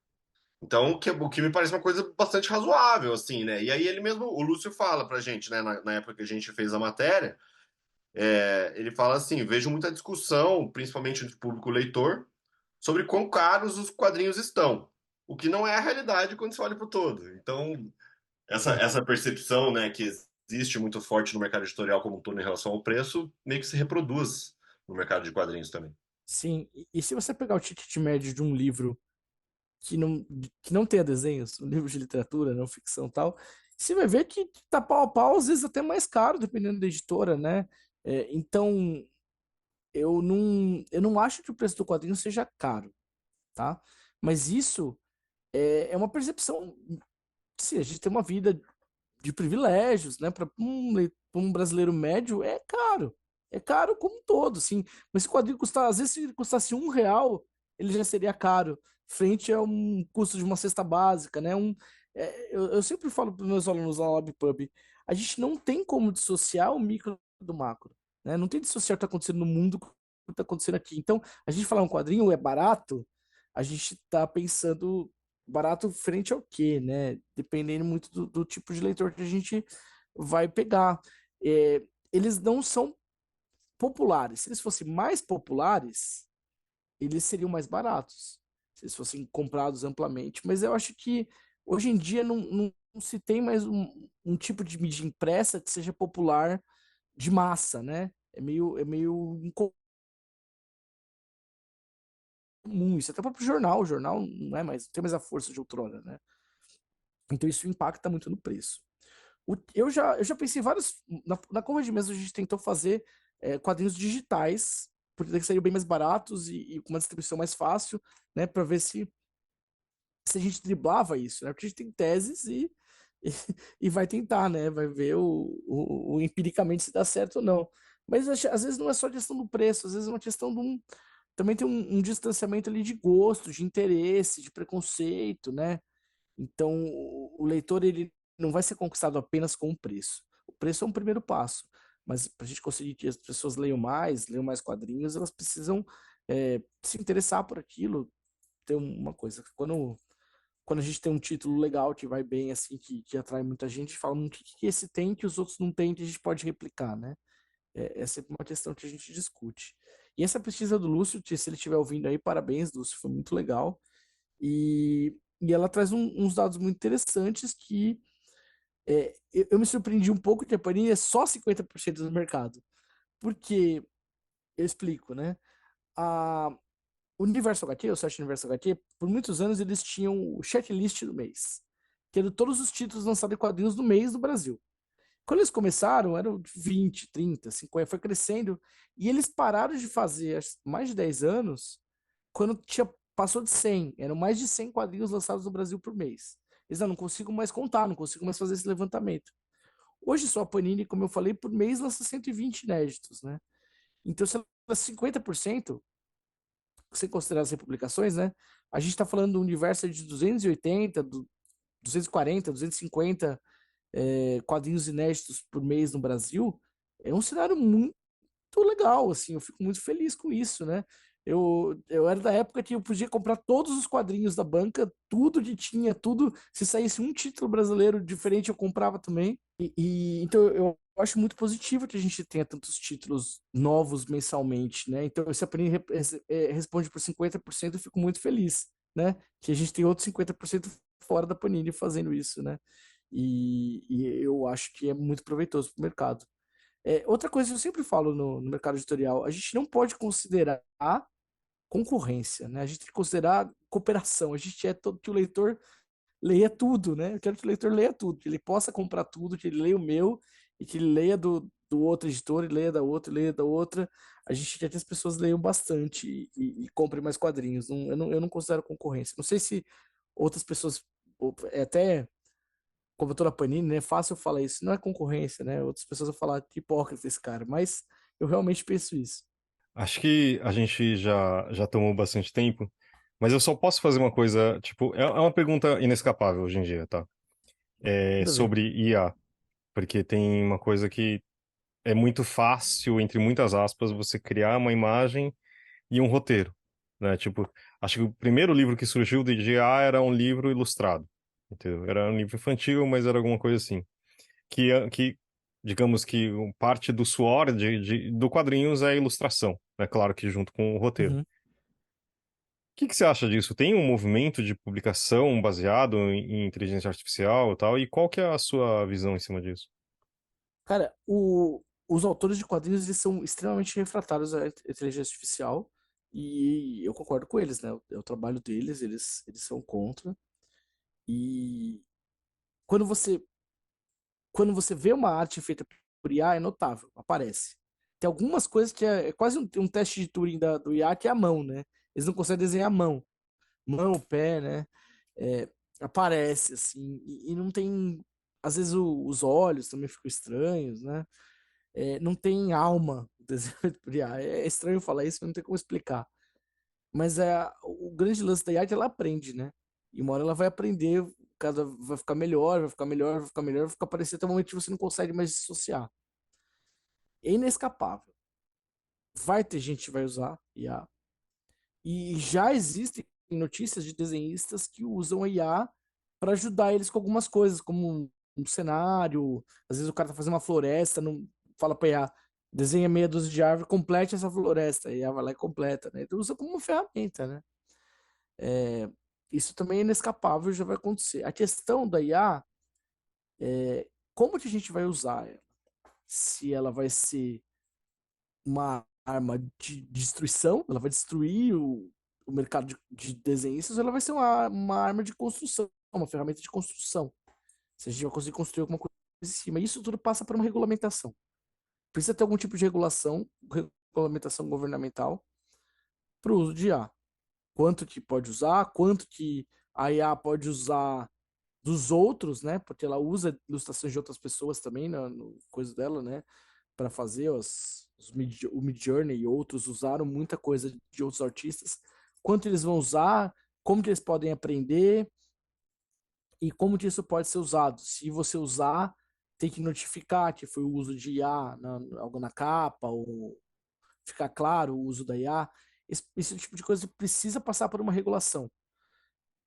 Então, o que me parece uma coisa bastante razoável, assim, né? E aí ele mesmo, o Lúcio fala pra gente, né, na época que a gente fez a matéria, ele fala assim, vejo muita discussão, principalmente entre o público leitor, sobre quão caros os quadrinhos estão, o que não é a realidade quando se olha para o todo. Então, essa percepção, né, que existe muito forte no mercado editorial como um todo em relação ao preço, meio que se reproduz no mercado de quadrinhos também. Sim, e se você pegar o ticket médio de um livro que não tenha desenhos, um livro de literatura, não ficção e tal, você vai ver que tá pau a pau, às vezes até mais caro, dependendo da editora, né? Então, eu não acho que o preço do quadrinho seja caro, tá? Mas isso é uma percepção. Sim, a gente tem uma vida de privilégios, né? Para pra um brasileiro médio é caro. É caro como um todo, sim. Mas se o quadrinho custar, às vezes, se ele custasse R$ 1, ele já seria caro, frente a um custo de uma cesta básica, né? Eu sempre falo para os meus alunos lá na LabPub, a gente não tem como dissociar o micro do macro, né? Não tem que dissociar o que está acontecendo no mundo com o que está acontecendo aqui. Então, a gente falar um quadrinho é barato, a gente está pensando barato frente ao quê, né? Dependendo muito do tipo de leitor que a gente vai pegar. É, eles não são populares. Se eles fossem mais populares, eles seriam mais baratos. Se eles fossem comprados amplamente. Mas eu acho que hoje em dia não se tem mais um tipo de mídia impressa que seja popular de massa, né? É meio incomum. Isso até para o jornal não é mais, não tem mais a força de outrora, né? Então isso impacta muito no preço. Eu já pensei em vários. Na Conrad de Mesa a gente tentou fazer quadrinhos digitais, porque daí seriam bem mais baratos e com uma distribuição mais fácil, né? Para ver se a gente driblava isso, né? Porque a gente tem teses e, e vai tentar, né? Vai ver empiricamente se dá certo ou não. Mas às vezes não é só questão do preço, às vezes é uma questão de um. Também tem um distanciamento ali de gosto, de interesse, de preconceito, né? Então, o leitor ele não vai ser conquistado apenas com o preço. O preço é um primeiro passo, mas para a gente conseguir que as pessoas leiam mais quadrinhos, elas precisam se interessar por aquilo. Ter uma coisa, quando a gente tem um título legal que vai bem, assim, que atrai muita gente, a gente fala o que esse tem que os outros não têm que a gente pode replicar, né? É sempre uma questão que a gente discute. E essa pesquisa do Lúcio, se ele estiver ouvindo aí, parabéns, Lúcio, foi muito legal. E ela traz uns dados muito interessantes que eu me surpreendi um pouco que a Panini é só 50% do mercado. Porque, eu explico, né? A, o Universo HQ, o site Universo HQ, por muitos anos eles tinham o checklist do mês, que era todos os títulos lançados em quadrinhos do mês no Brasil. Quando eles começaram, eram 20, 30, 50, foi crescendo, e eles pararam de fazer há mais de 10 anos, quando passou de 100, eram mais de 100 quadrinhos lançados no Brasil por mês. Eles não consigo mais contar, não consigo mais fazer esse levantamento. Hoje só a Panini, como eu falei, por mês lança 120 inéditos, né? Então, se ela 50%, sem considerar as republicações, né? A gente está falando do universo de 280, 240, 250 quadrinhos inéditos por mês no Brasil. É um cenário muito legal, assim, eu fico muito feliz com isso, né? Eu era da época que eu podia comprar todos os quadrinhos da banca, tudo que tinha, tudo. Se saísse um título brasileiro diferente, eu comprava também. Então eu acho muito positivo que a gente tenha tantos títulos novos mensalmente, né? Então, se a Panini responde por 50%, eu fico muito feliz, né? Que a gente tem outros 50% fora da Panini fazendo isso, né? E eu acho que é muito proveitoso para o mercado. Outra coisa que eu sempre falo no mercado editorial, a gente não pode considerar concorrência, né? A gente tem que considerar cooperação. A gente é todo que o leitor leia tudo, né? Eu quero que o leitor leia tudo, que ele possa comprar tudo, que ele leia o meu e que ele leia do outro editor, e leia da outra, e leia da outra. A gente quer que as pessoas leiam bastante e comprem mais quadrinhos. Eu não considero concorrência. Não sei se outras pessoas, até como eu tô na Panini, né? É fácil eu falar isso. Não é concorrência, né? Outras pessoas vão falar que hipócrita esse cara, mas eu realmente penso isso. Acho que a gente já tomou bastante tempo, mas eu só posso fazer uma coisa, tipo, é uma pergunta inescapável hoje em dia, tá? É Manda ver. sobre IA, porque tem uma coisa que é muito fácil, entre muitas aspas, você criar uma imagem e um roteiro, né? Tipo, acho que o primeiro livro que surgiu de IA era um livro ilustrado, entendeu? Era um livro infantil, mas era alguma coisa assim. Que digamos que parte do suor do quadrinhos é a ilustração, né? Claro que junto com o roteiro. Uhum. Que você acha disso? Tem um movimento de publicação baseado em inteligência artificial e tal? E qual que é a sua visão em cima disso? Cara, os autores de quadrinhos eles são extremamente refratários à inteligência artificial e eu concordo com eles, né? É o trabalho deles, eles são contra. E quando você, quando você vê uma arte feita por IA, é notável, aparece. Tem algumas coisas que é quase um teste de Turing do IA, que é a mão, né? Eles não conseguem desenhar a mão, pé, né? É, aparece, assim, e não tem. Às vezes os olhos também ficam estranhos, né? Não tem alma o desenho por IA. É estranho falar isso, mas não tem como explicar. Mas o grande lance da IA é que ela aprende, né? E uma hora ela vai aprender, cada vai ficar melhor, vai ficar melhor, vai ficar melhor, vai ficar parecendo até o momento que você não consegue mais dissociar. É inescapável. Vai ter gente que vai usar IA. E já existem notícias de desenhistas que usam a IA para ajudar eles com algumas coisas, como um cenário. Às vezes o cara tá fazendo uma floresta, não fala para IA, desenha meia dúzia de árvore, complete essa floresta. E a IA vai lá e completa, né? Então usa como uma ferramenta, né? É, isso também é inescapável, já vai acontecer. A questão da IA é como que a gente vai usar ela? Se ela vai ser uma arma de destruição, ela vai destruir o mercado de desenhistas, ou ela vai ser uma arma de construção, uma ferramenta de construção. Se a gente vai conseguir construir alguma coisa em cima. Isso tudo passa por uma regulamentação. Precisa ter algum tipo de regulamentação governamental para o uso de IA. Quanto que pode usar, quanto que a IA pode usar dos outros, né? Porque ela usa ilustrações de outras pessoas também no coisa dela, né? Para fazer o Midjourney e outros usaram muita coisa de outros artistas. Quanto eles vão usar, como que eles podem aprender e como que isso pode ser usado. Se você usar, tem que notificar que foi o uso de IA algo na capa, ou ficar claro o uso da IA. Esse tipo de coisa precisa passar por uma regulação.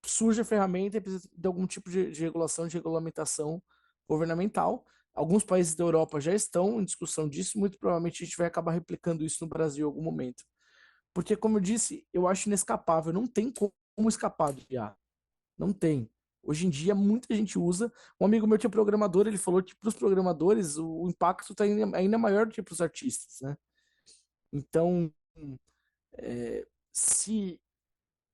Surge a ferramenta e precisa de algum tipo de regulação, de regulamentação governamental. Alguns países da Europa já estão em discussão disso, muito provavelmente a gente vai acabar replicando isso no Brasil em algum momento. Porque, como eu disse, eu acho inescapável, não tem como escapar do IA. Não tem. Hoje em dia, muita gente usa. Um amigo meu que é programador, ele falou que para os programadores o impacto está ainda maior do que para os artistas, né? Então, se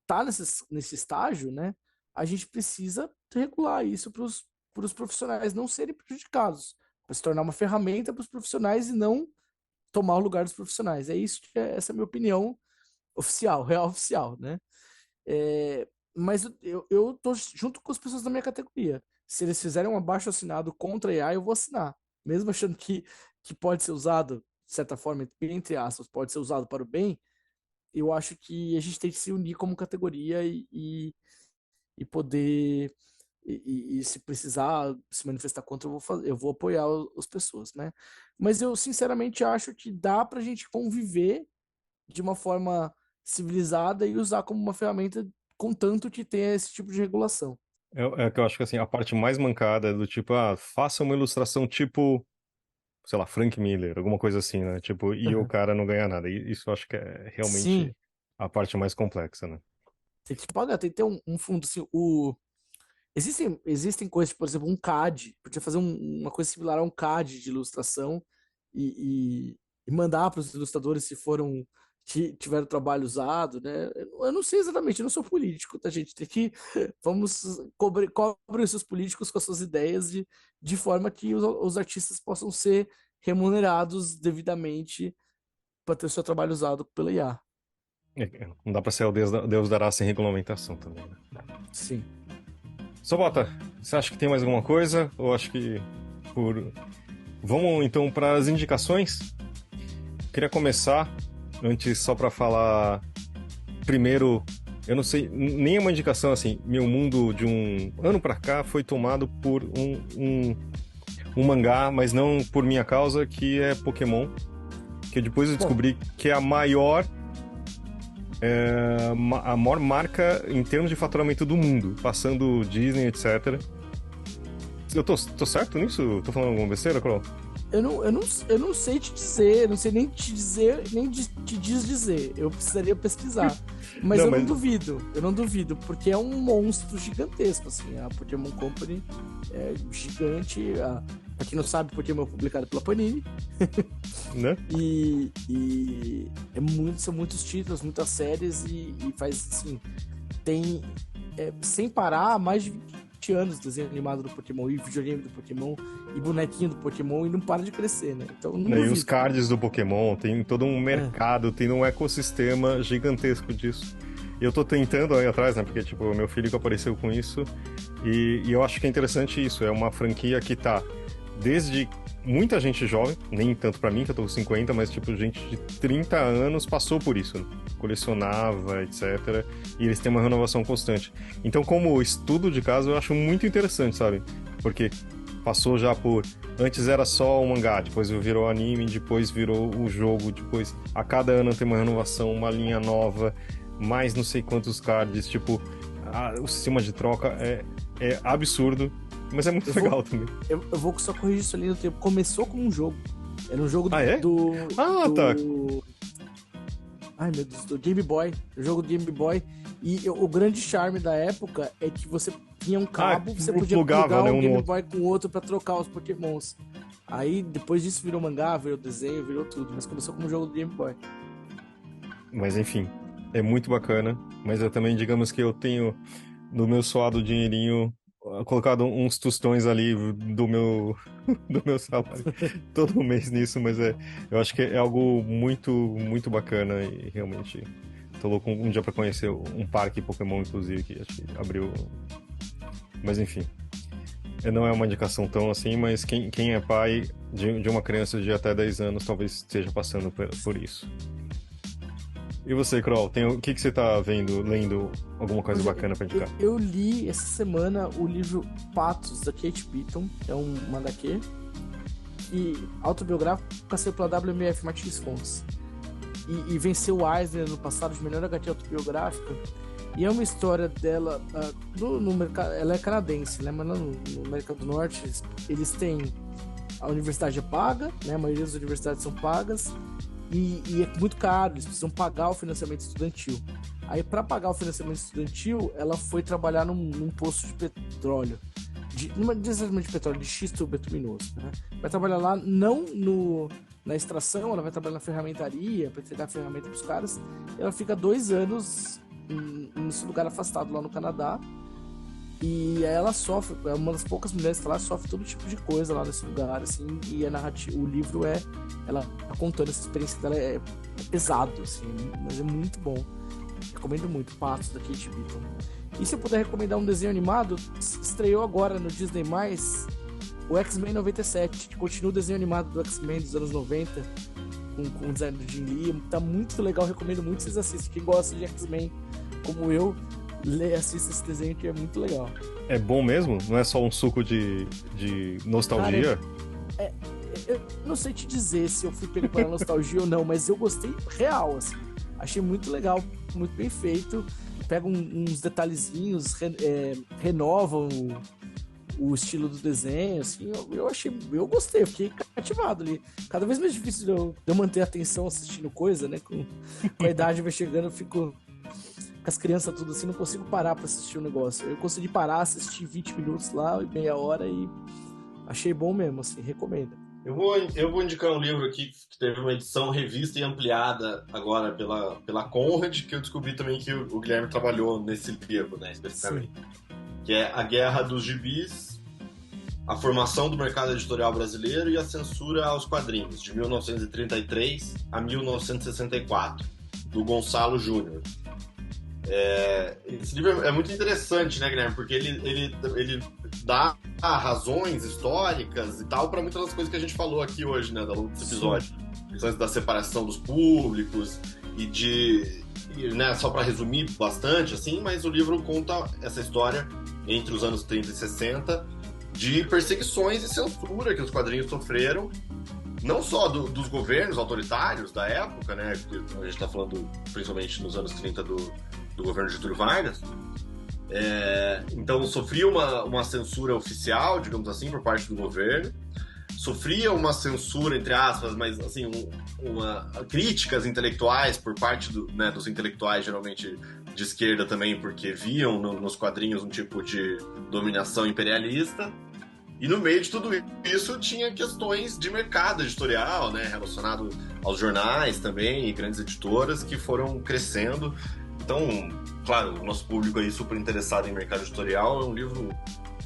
tá nesse estágio, né, a gente precisa regular isso para os profissionais não serem prejudicados, para se tornar uma ferramenta para os profissionais e não tomar o lugar dos profissionais. Essa é a minha opinião oficial, real oficial, né? Mas eu tô junto com as pessoas da minha categoria. Se eles fizerem um abaixo assinado contra a AI, eu vou assinar. Mesmo achando que pode ser usado, de certa forma, entre aspas, pode ser usado para o bem, eu acho que a gente tem que se unir como categoria e poder e se precisar se manifestar contra, eu vou apoiar as pessoas, né? Mas eu sinceramente acho que dá pra gente conviver de uma forma civilizada e usar como uma ferramenta contanto que tenha esse tipo de regulação. É que eu acho que assim, a parte mais mancada é do tipo, faça uma ilustração tipo, sei lá, Frank Miller, alguma coisa assim, né? Tipo, e o Uhum. cara não ganha nada. E isso eu acho que é realmente Sim, a parte mais complexa, né? tem que pagar, tem que ter um fundo assim, existem coisas, por exemplo, um CAD, podia fazer uma coisa similar a um CAD de ilustração e mandar para os ilustradores se tiveram trabalho usado, né? Eu não sei exatamente, eu não sou político, tá, gente? Vamos cobre esses políticos com as suas ideias de forma que os artistas possam ser remunerados devidamente para ter o seu trabalho usado pela IA. Não dá pra ser o Deus dará sem regulamentação também, né? Sim. Sobota, você acha que tem mais alguma coisa? Ou acho que por... Vamos então para as indicações? Queria começar, antes só para falar primeiro, eu não sei, nem é uma indicação assim, meu mundo de um ano para cá foi tomado por um mangá, mas não por minha causa, que é Pokémon, que depois eu descobri que é a maior marca em termos de faturamento do mundo, passando Disney, etc. Eu tô certo nisso? Tô falando alguma besteira, Carol? Eu não sei te dizer, não sei nem te dizer, nem te dizer. Eu precisaria pesquisar. Mas eu não duvido, porque é um monstro gigantesco, assim. A Pokémon Company é gigante. Pra quem não sabe, Pokémon é publicado pela Panini. Né? E são muitos títulos, muitas séries, e faz assim. Tem, sem parar, mais de 20 anos desenho animado do Pokémon, e videogame do Pokémon, e bonequinho do Pokémon, e não para de crescer, né? Então, não E os cards do Pokémon, tem todo um mercado, tem um ecossistema gigantesco disso. E eu tô tentando aí atrás, né? Porque, tipo, meu filho que apareceu com isso, e eu acho que é interessante isso. É uma franquia que tá desde muita gente jovem, nem tanto pra mim, que eu tô com 50, mas, tipo, gente de 30 anos passou por isso, né? Colecionava, etc. E eles têm uma renovação constante. Então, como estudo de caso, eu acho muito interessante, sabe? Porque passou já por... Antes era só o mangá, depois virou anime, depois virou o jogo, depois a cada ano tem uma renovação, uma linha nova, mais não sei quantos cards, tipo, o sistema de troca é absurdo, mas é muito legal também. Eu vou só corrigir isso ali no tempo. Começou como um jogo. Era um jogo tá. Ai, meu Deus, do Game Boy. O jogo do Game Boy. E o grande charme da época é que você tinha um cabo, você podia plugar um Game Boy com o outro pra trocar os Pokémons. Aí, depois disso, virou mangá, virou desenho, virou tudo. Mas começou como um jogo do Game Boy. Mas, enfim, é muito bacana. Mas eu também, digamos que eu tenho, no meu suado dinheirinho, colocado uns tostões ali do meu salário todo mês nisso, mas eu acho que é algo muito, muito bacana e realmente tô louco um dia pra conhecer um parque Pokémon, inclusive, que acho que abriu. Mas enfim, não é uma indicação tão assim, mas quem é pai de uma criança de até 10 anos talvez esteja passando por isso. E você, Kroll, o que você tá lendo alguma coisa bacana pra indicar? Eu li essa semana o livro Patos, da Kate Beaton, é uma HQ, e autobiográfica saiu pela WMF Martins Fontes. E venceu o Eisner no passado de melhor HQ autobiográfica. E é uma história dela no mercado. Ela é canadense, né? Mas no América do Norte eles têm. A universidade é paga, né? A maioria das universidades são pagas. E é muito caro, eles precisam pagar o financiamento estudantil. Aí, para pagar o financiamento estudantil, ela foi trabalhar num poço de petróleo. Não necessariamente de petróleo, de xisto bituminoso, né? Vai trabalhar lá, não na extração, ela vai trabalhar na ferramentaria, para entregar ferramenta para os caras. Ela fica 2 anos nesse lugar afastado lá no Canadá. E aí ela sofre, é uma das poucas mulheres que lá sofre todo tipo de coisa lá nesse lugar, assim, e o livro ela contando essa experiência dela, é pesado, assim, mas é muito bom. Recomendo muito, Patos, da Kate Beaton. E se eu puder recomendar um desenho animado, estreou agora no Disney+, o X-Men 97, que continua o desenho animado do X-Men dos anos 90, com o design do Jim Lee, tá muito legal, recomendo muito que vocês assistam. Quem gosta de X-Men, como eu, assista esse desenho que é muito legal. É bom mesmo? Não é só um suco de nostalgia? Cara, eu não sei te dizer se eu fui pego pela nostalgia ou não, mas eu gostei real, assim. Achei muito legal, muito bem feito. Pega uns detalhezinhos, renovam o estilo do desenho, assim. Eu gostei, eu fiquei cativado ali. Cada vez mais difícil de eu manter a atenção assistindo coisa, né? Com a idade vai chegando, eu fico com as crianças tudo assim, não consigo parar pra assistir o negócio. Eu consegui parar, assistir 20 minutos lá, meia hora, e achei bom mesmo, assim, recomendo. Eu vou indicar um livro aqui que teve uma edição revista e ampliada agora pela Conrad, que eu descobri também que o Guilherme trabalhou nesse livro, né, especificamente. Sim. Que é A Guerra dos Gibis, a formação do mercado editorial brasileiro e a censura aos quadrinhos, de 1933 a 1964, do Gonçalo Júnior. Esse livro é muito interessante, né, Guilherme? Porque ele dá razões históricas e tal para muitas das coisas que a gente falou aqui hoje, né, ao longo desse episódio. Questões da separação dos públicos né, só para resumir bastante, assim, mas o livro conta essa história entre os anos 30 e 60 de perseguições e censura que os quadrinhos sofreram, não só dos governos autoritários da época, né, que a gente está falando principalmente nos anos 30 do governo de Getúlio Vargas. Então sofria uma censura oficial, digamos assim, por parte do governo, sofria uma censura, entre aspas, mas assim, críticas intelectuais por parte dos intelectuais, geralmente de esquerda também, porque viam nos quadrinhos um tipo de dominação imperialista. E no meio de tudo isso tinha questões de mercado editorial, né, relacionado aos jornais também e grandes editoras que foram crescendo. Então, claro, o nosso público aí super interessado em mercado editorial é um livro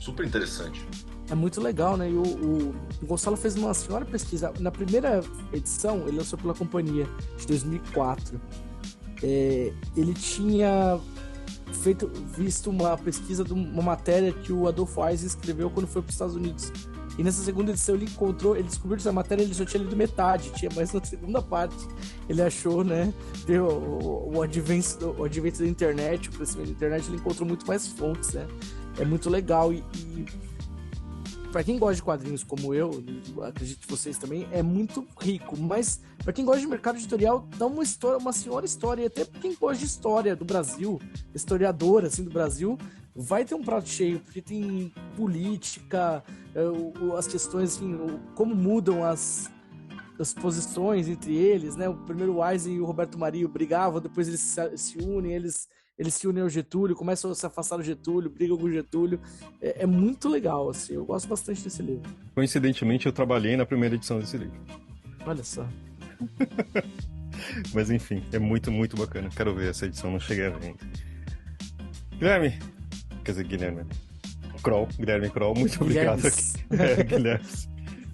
super interessante. É muito legal, né? E o Gonçalo fez uma senhora pesquisa. Na primeira edição, ele lançou pela Companhia, de 2004. Ele tinha visto uma pesquisa de uma matéria que o Adolfo Eisen escreveu quando foi para os Estados Unidos. E nessa segunda edição ele descobriu essa matéria, ele só tinha lido metade, tinha mais na segunda parte. Ele achou, né, o advento da internet, o crescimento da internet, ele encontrou muito mais fontes, né? É muito legal e para quem gosta de quadrinhos como eu, acredito que vocês também, é muito rico, mas para quem gosta de mercado editorial, dá uma senhora história, e até para quem gosta de história do Brasil, historiador assim do Brasil, vai ter um prato cheio, porque tem política, as questões, assim, como mudam as posições entre eles, né? O primeiro o Eisen e o Roberto Marinho brigavam, depois eles se unem, eles se unem ao Getúlio, começam a se afastar do Getúlio, brigam com o Getúlio. É muito legal, assim, eu gosto bastante desse livro. Coincidentemente, eu trabalhei na primeira edição desse livro. Olha só. Mas enfim, é muito, muito bacana. Quero ver essa edição, não cheguei a ver ainda. Guilherme Kroll, muito obrigado aqui. Guilherme.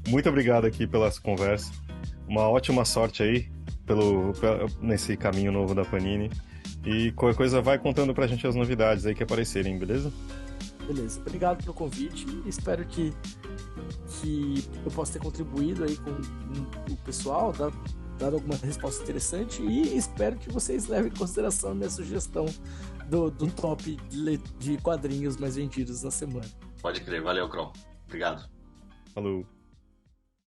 Muito obrigado aqui pelas conversas. Uma ótima sorte aí nesse caminho novo da Panini. E qualquer coisa vai contando pra gente as novidades aí que aparecerem, beleza? Beleza, obrigado pelo convite. Espero que eu possa ter contribuído aí com o pessoal, dado alguma resposta interessante, e espero que vocês levem em consideração a minha sugestão do top de quadrinhos mais vendidos na semana. Pode crer, valeu, Kroll. Obrigado. Falou.